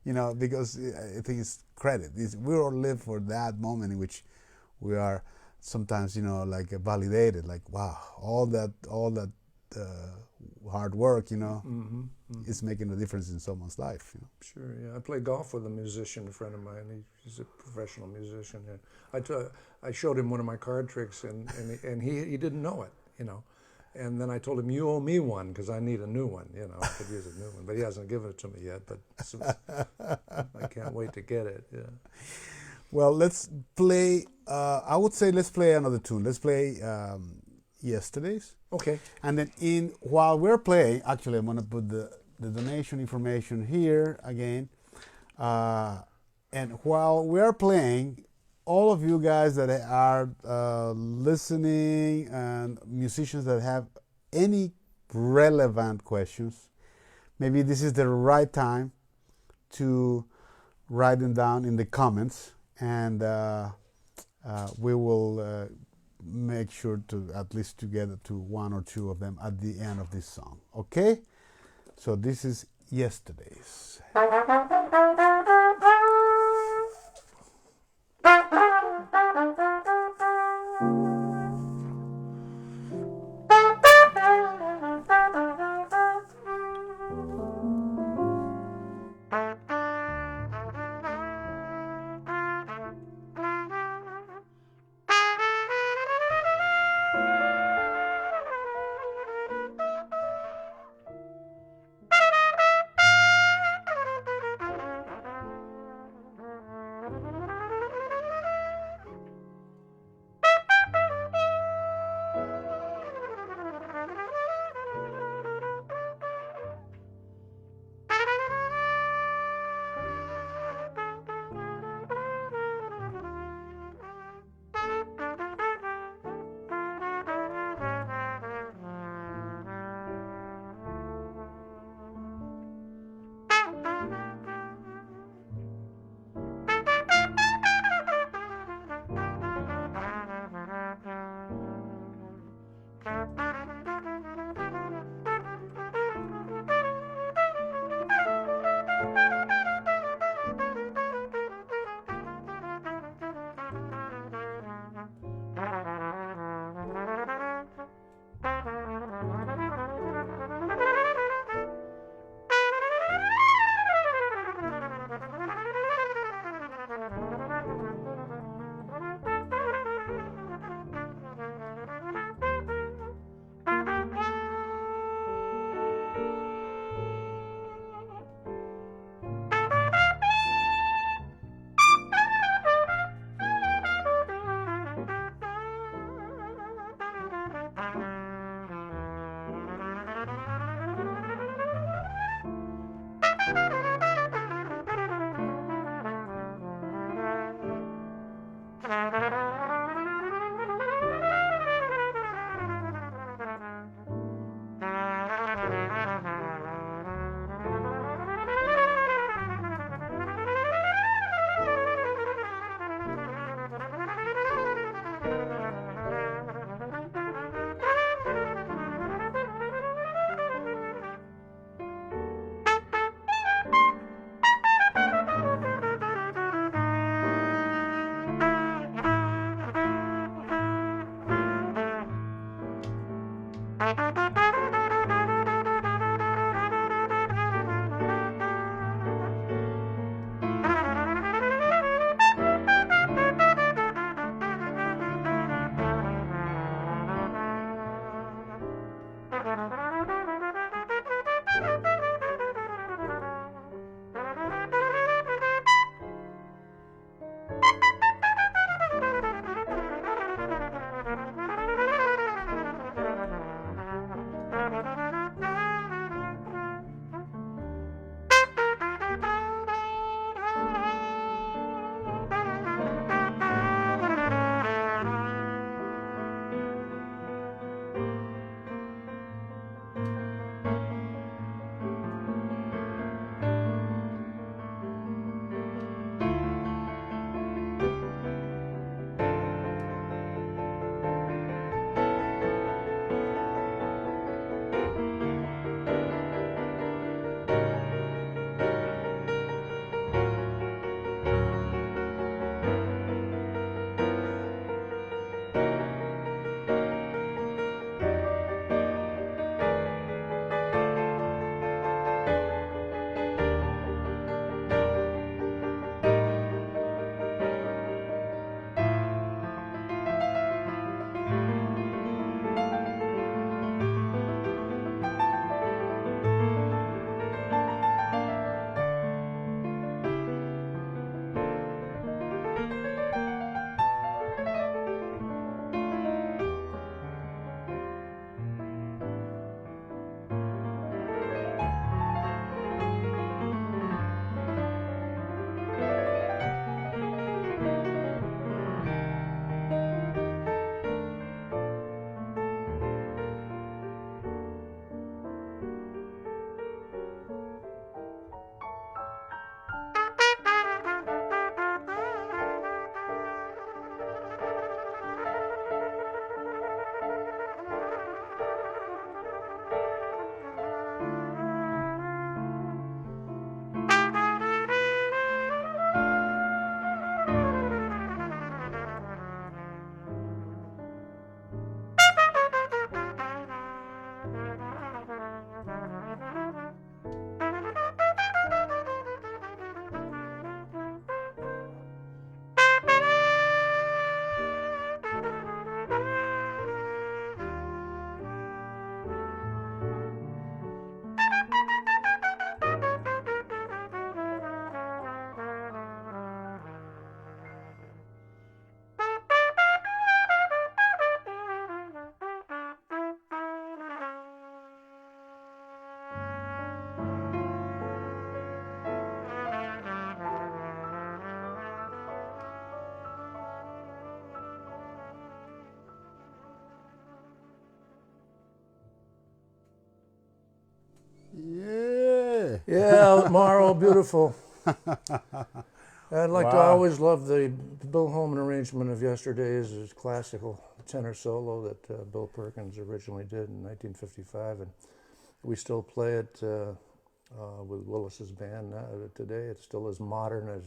you know, because I think it's credit. We all live for that moment in which we are sometimes, you know, like validated, like, wow, all that hard work, you know, is making a difference in someone's life. You know? Sure, yeah. I play golf with a musician, a friend of mine. He's a professional musician. And I showed him one of my card tricks, and he didn't know it, you know. And then I told him, you owe me one because I need a new one, you know. I could use a new one, but he hasn't given it to me yet. But I can't wait to get it. Yeah. Well, let's play. I would say let's play another tune. Let's play Yesterday's. Okay. And then while we're playing, actually, I'm gonna put the donation information here again. And while we're playing, all of you guys that are listening and musicians that have any relevant questions, maybe this is the right time to write them down in the comments, and we will make sure to at least to get to one or two of them at the end of this song. Okay? So this is Yesterday's. Yeah. Yeah, Otmaro, beautiful. I'd like to always love the Bill Holman arrangement of Yesterday's classical tenor solo that Bill Perkins originally did in 1955, and we still play it with Willis's band today. It's still as modern as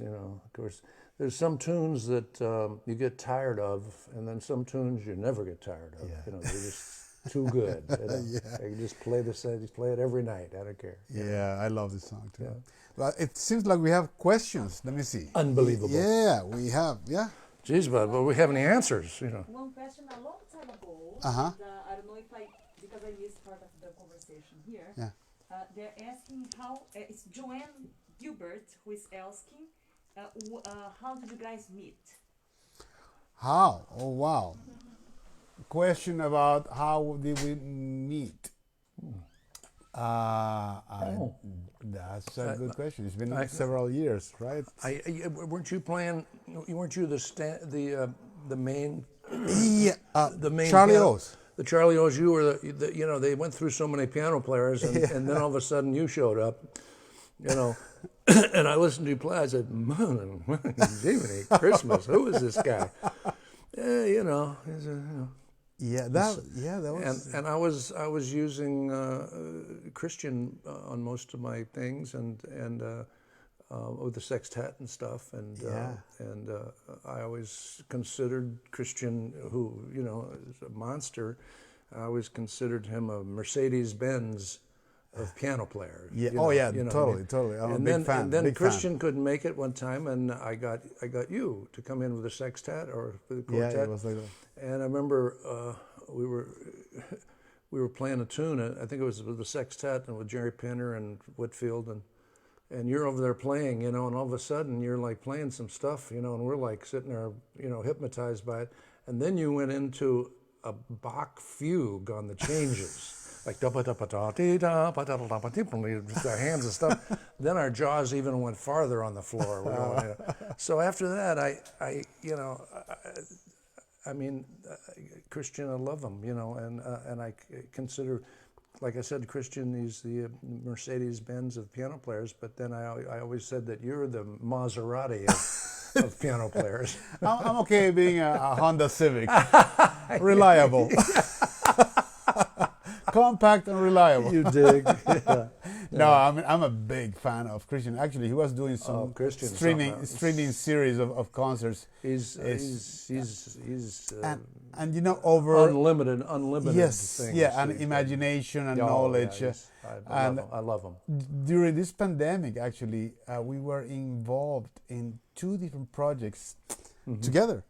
you know. Of course, there's some tunes that you get tired of, and then some tunes you never get tired of. You know, they're just too good. You know? You just play play it every night. I don't care. Yeah, I love this song too. Well, it seems like we have questions. Let me see. Unbelievable. Yeah, we have. Yeah. Geez, but we have any answers? You know. One question a long time ago. I don't know if because I missed part of the conversation here. Yeah. They're asking how it's Joanne Gilbert who is asking how did you guys meet? How? Oh wow. Question about how did we meet? That's a good question. It's been several years, right? Weren't you playing? Weren't you the main? Yeah, the main Charlie piano, O's. The Charlie O's. You were the you know, they went through so many piano players, and then all of a sudden you showed up. You know, and I listened to you play. I said, "Jiminy Christmas, who is this guy?" You know, he's you know. Yeah, that was. And I was using Christian on most of my things, and with the sextet and stuff, and Yeah. I always considered Christian, who is a monster. I always considered him a Mercedes-Benz of piano players. Yeah. you Oh know, yeah. you know what I Totally. mean? Totally. I'm And a big fan. and then big Christian couldn't make it one time, and I got you to come in with a sextet or with a fan. Yeah, quartet. it was like that. And I remember we were playing a tune. I think it was with the sextet and with Jerry Pinner and Whitfield, and you're over there playing, and all of a sudden you're like playing some stuff, and we're like sitting there, hypnotized by it. And then you went into a Bach fugue on the changes, like da ba da ba da dee da ba da da da ba dee, just our hands and stuff. Then our jaws even went farther on the floor. We're going, So after that, I mean, Christian, I love him, and I consider, like I said, Christian, he's the Mercedes-Benz of piano players, but then I always said that you're the Maserati of piano players. I'm okay being a Honda Civic. Reliable. Compact and reliable. You dig? Yeah. No, I'm a big fan of Christian. Actually, he was doing some Christian's streaming series of concerts. He's And over unlimited yes, things. yeah, and imagination and knowledge. I love him. During this pandemic, actually, we were involved in 2 different projects together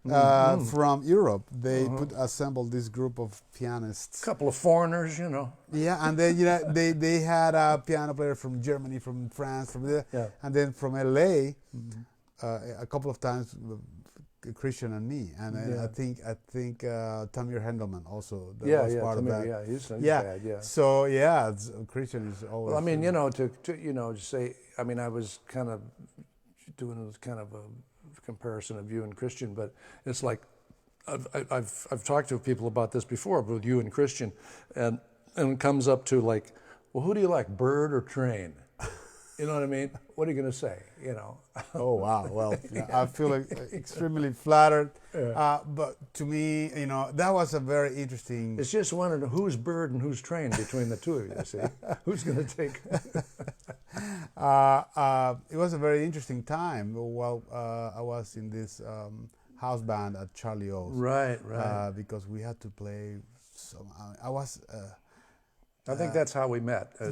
from Europe. They assembled this group of pianists. A couple of foreigners, Yeah, and then they had a piano player from Germany, from France, from there, and then from LA, a couple of times. Christian and me, and I think Tamir Hendelman also was part of that. Yeah, he's bad. Yeah. So Christian is always. Well, I mean, to say, I mean, I was kind of doing kind of a comparison of you and Christian, but it's like I've talked to people about this before, but with you and Christian, and it comes up to like, well, who do you like, bird or train? You know what I mean? What are you going to say? Oh wow! Well, I feel extremely flattered. But to me, that was a very interesting. It's just wondering who's bird and who's train between the two of you. See, who's going to take? It was a very interesting time. While I was in this house band at Charlie O's. Right. Because we had to play. I think that's how we met. It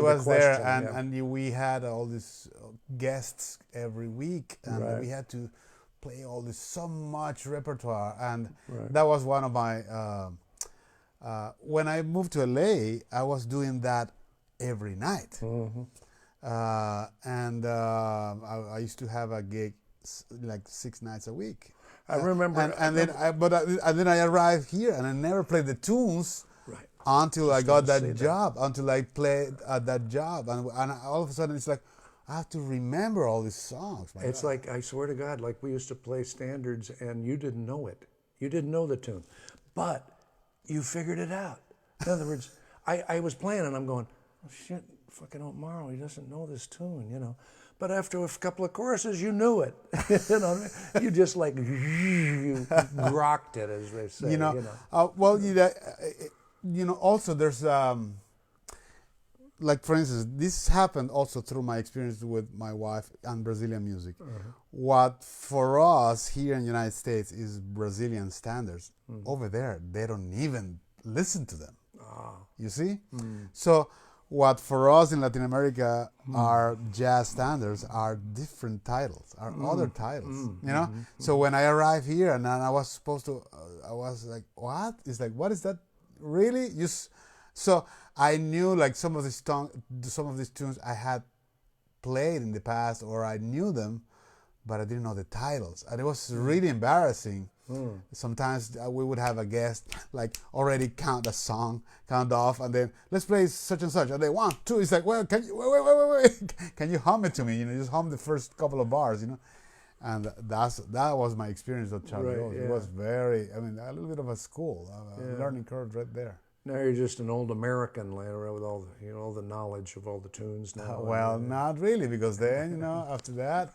was there, and we had all these guests every week, and we had to play so much repertoire, and that was one of my. When I moved to LA, I was doing that every night, and I used to have a gig like 6 nights a week. I remember, then I arrived here, and I never played the tunes. Until I got that job, until I played at that job, and all of a sudden it's like I have to remember all these songs. It's like, I swear to God, like we used to play standards and you didn't know it. You didn't know the tune, but you figured it out. In other words, I was playing and I'm going, oh shit, fucking Otmaro, he doesn't know this tune, But after a couple of choruses, you knew it. You just like you rocked it, as they say. Also there's, like for instance, this happened also through my experience with my wife and Brazilian music. What for us here in the United States is Brazilian standards. Over there, they don't even listen to them. You see? So what for us in Latin America are jazz standards are different titles, are other titles, So when I arrived here and I was supposed to, I was like, what? It's like, what is that? Really? So I knew like some of these tunes I had played in the past, or I knew them, but I didn't know the titles, and it was really embarrassing. Sometimes we would have a guest like already count off, and then let's play such and such, and they 1, 2. It's like, well, can you wait? Can you hum it to me? Just hum the first couple of bars, And that was my experience at Charlie O's. It was very, a little bit of a school, learning curve right there. Now you're just an old American with all the, all the knowledge of all the tunes now. Well, not really, because then, after that,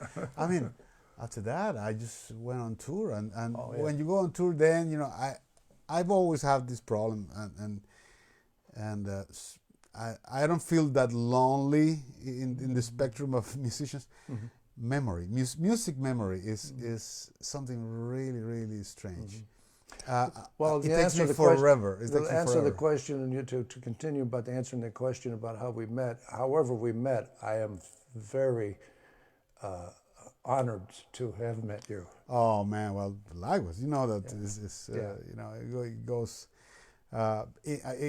after that, I just went on tour, and when you go on tour, then I've always had this problem, and I don't feel that lonely in the spectrum of musicians. Memory, music memory is something really strange. Well, it takes me forever. To answer the question, and to continue about answering the question about how we met, however we met, I am very honored to have met you. Oh man, well, likewise. You know that you know, it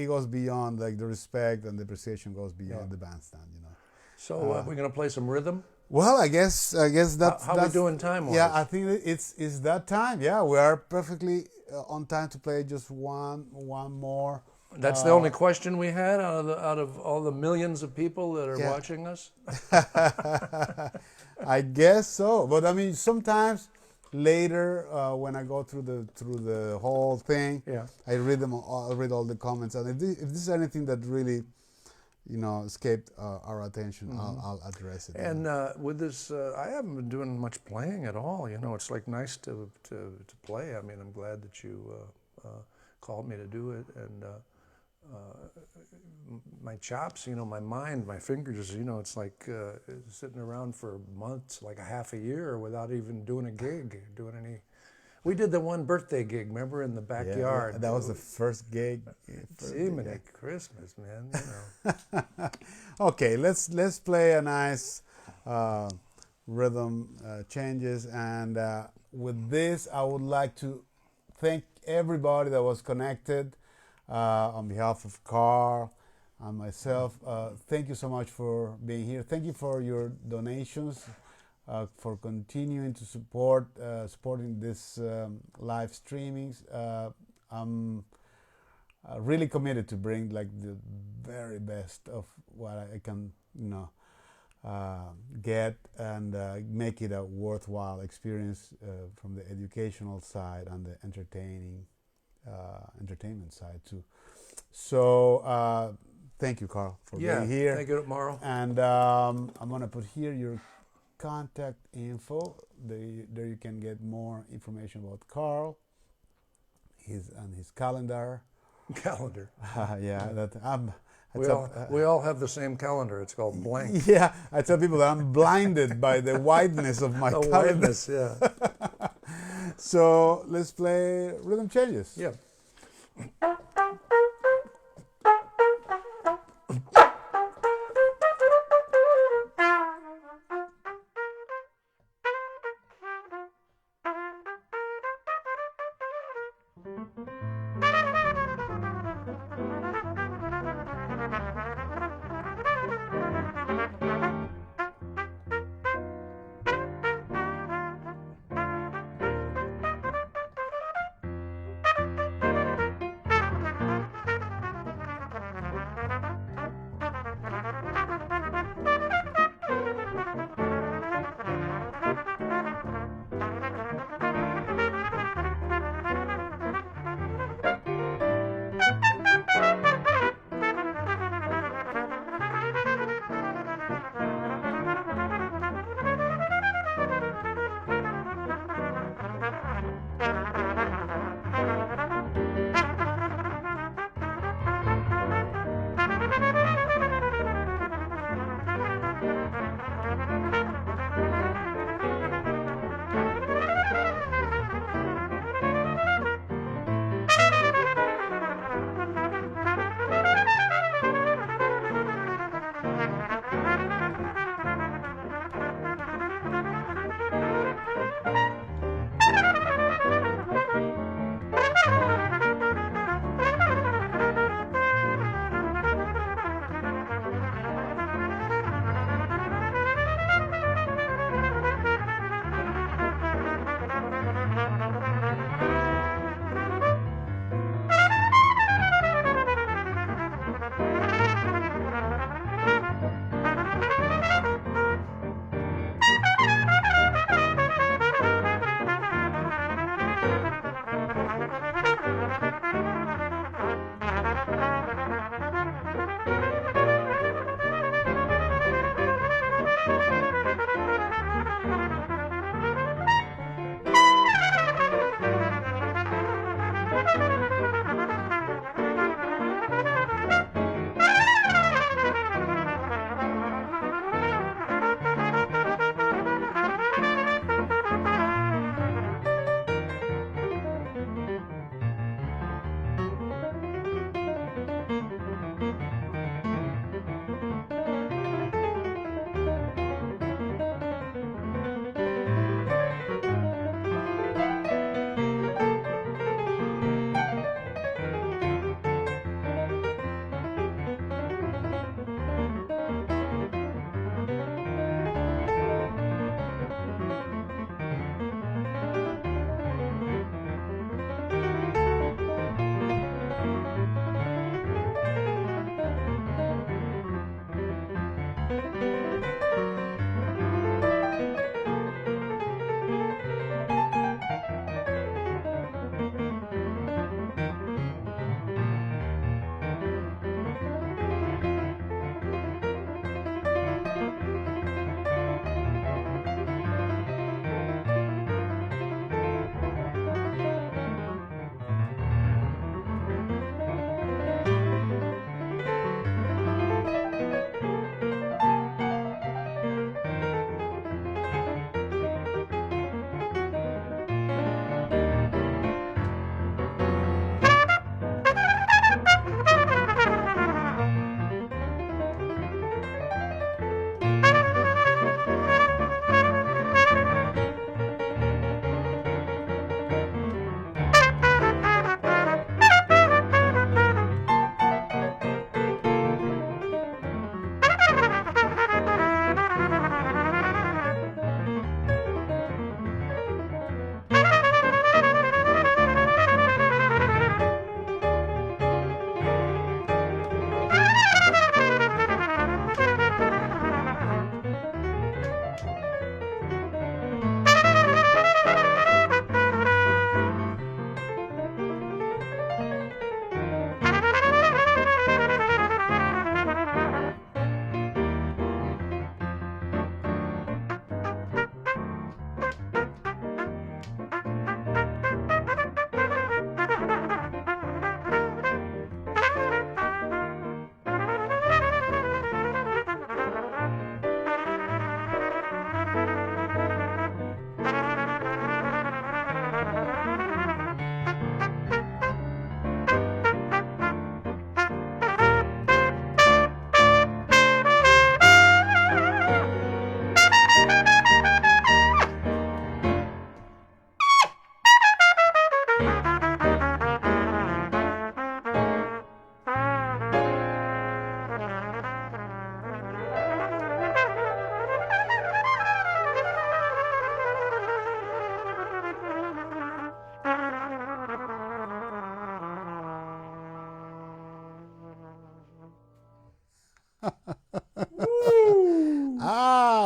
goes beyond, like, the respect and the appreciation goes beyond the bandstand. You know. So we're gonna play some rhythm. Well, I guess that's how we doing time-wise? Yeah, I think it's that time. Yeah, we are perfectly on time to play just one more. That's the only question we had out of all the millions of people that are watching us. I guess so, but I mean, sometimes later when I go through the whole thing, I read them. I read all the comments, and if this is anything that really, you know, escaped our attention, I'll address it. And with this, I haven't been doing much playing at all. You know, it's like nice to play. I mean, I'm glad that you called me to do it, and my chops, you know, my mind, my fingers, you know, it's like sitting around for months, like a half a year, without even doing a gig, doing any. We did the one birthday gig, remember, in the backyard. Yeah, that was the first gig. Christmas, man, you know. Okay, let's play a nice rhythm changes, and with this, I would like to thank everybody that was connected on behalf of Carl and myself. Thank you so much for being here. Thank you for your donations. For continuing to supporting this live streamings. I'm really committed to bring, like, the very best of what I can, you know, get, and make it a worthwhile experience from the educational side and the entertainment side too. So thank you, Carl, for being here. Thank you, Otmaro. And I'm gonna put here your contact info. There you can get more information about Carl, his calendar. Calendar. We all have the same calendar. It's called blank. Yeah, I tell people that I'm blinded by the wideness of my calendar. Wideness, yeah. So let's play Rhythm Changes. Yeah.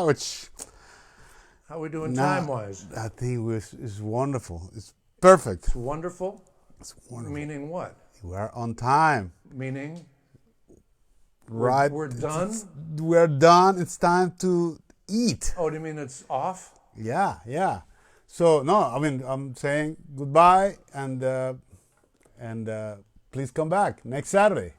Ouch. How are we doing Nah, time-wise? I think it's wonderful. It's perfect. It's wonderful? It's wonderful. Meaning what? We are on time. Meaning? Right. We're done? We're done. It's time to eat. Oh, do you mean it's off? Yeah, yeah. So no, I mean I'm saying goodbye and please come back next Saturday.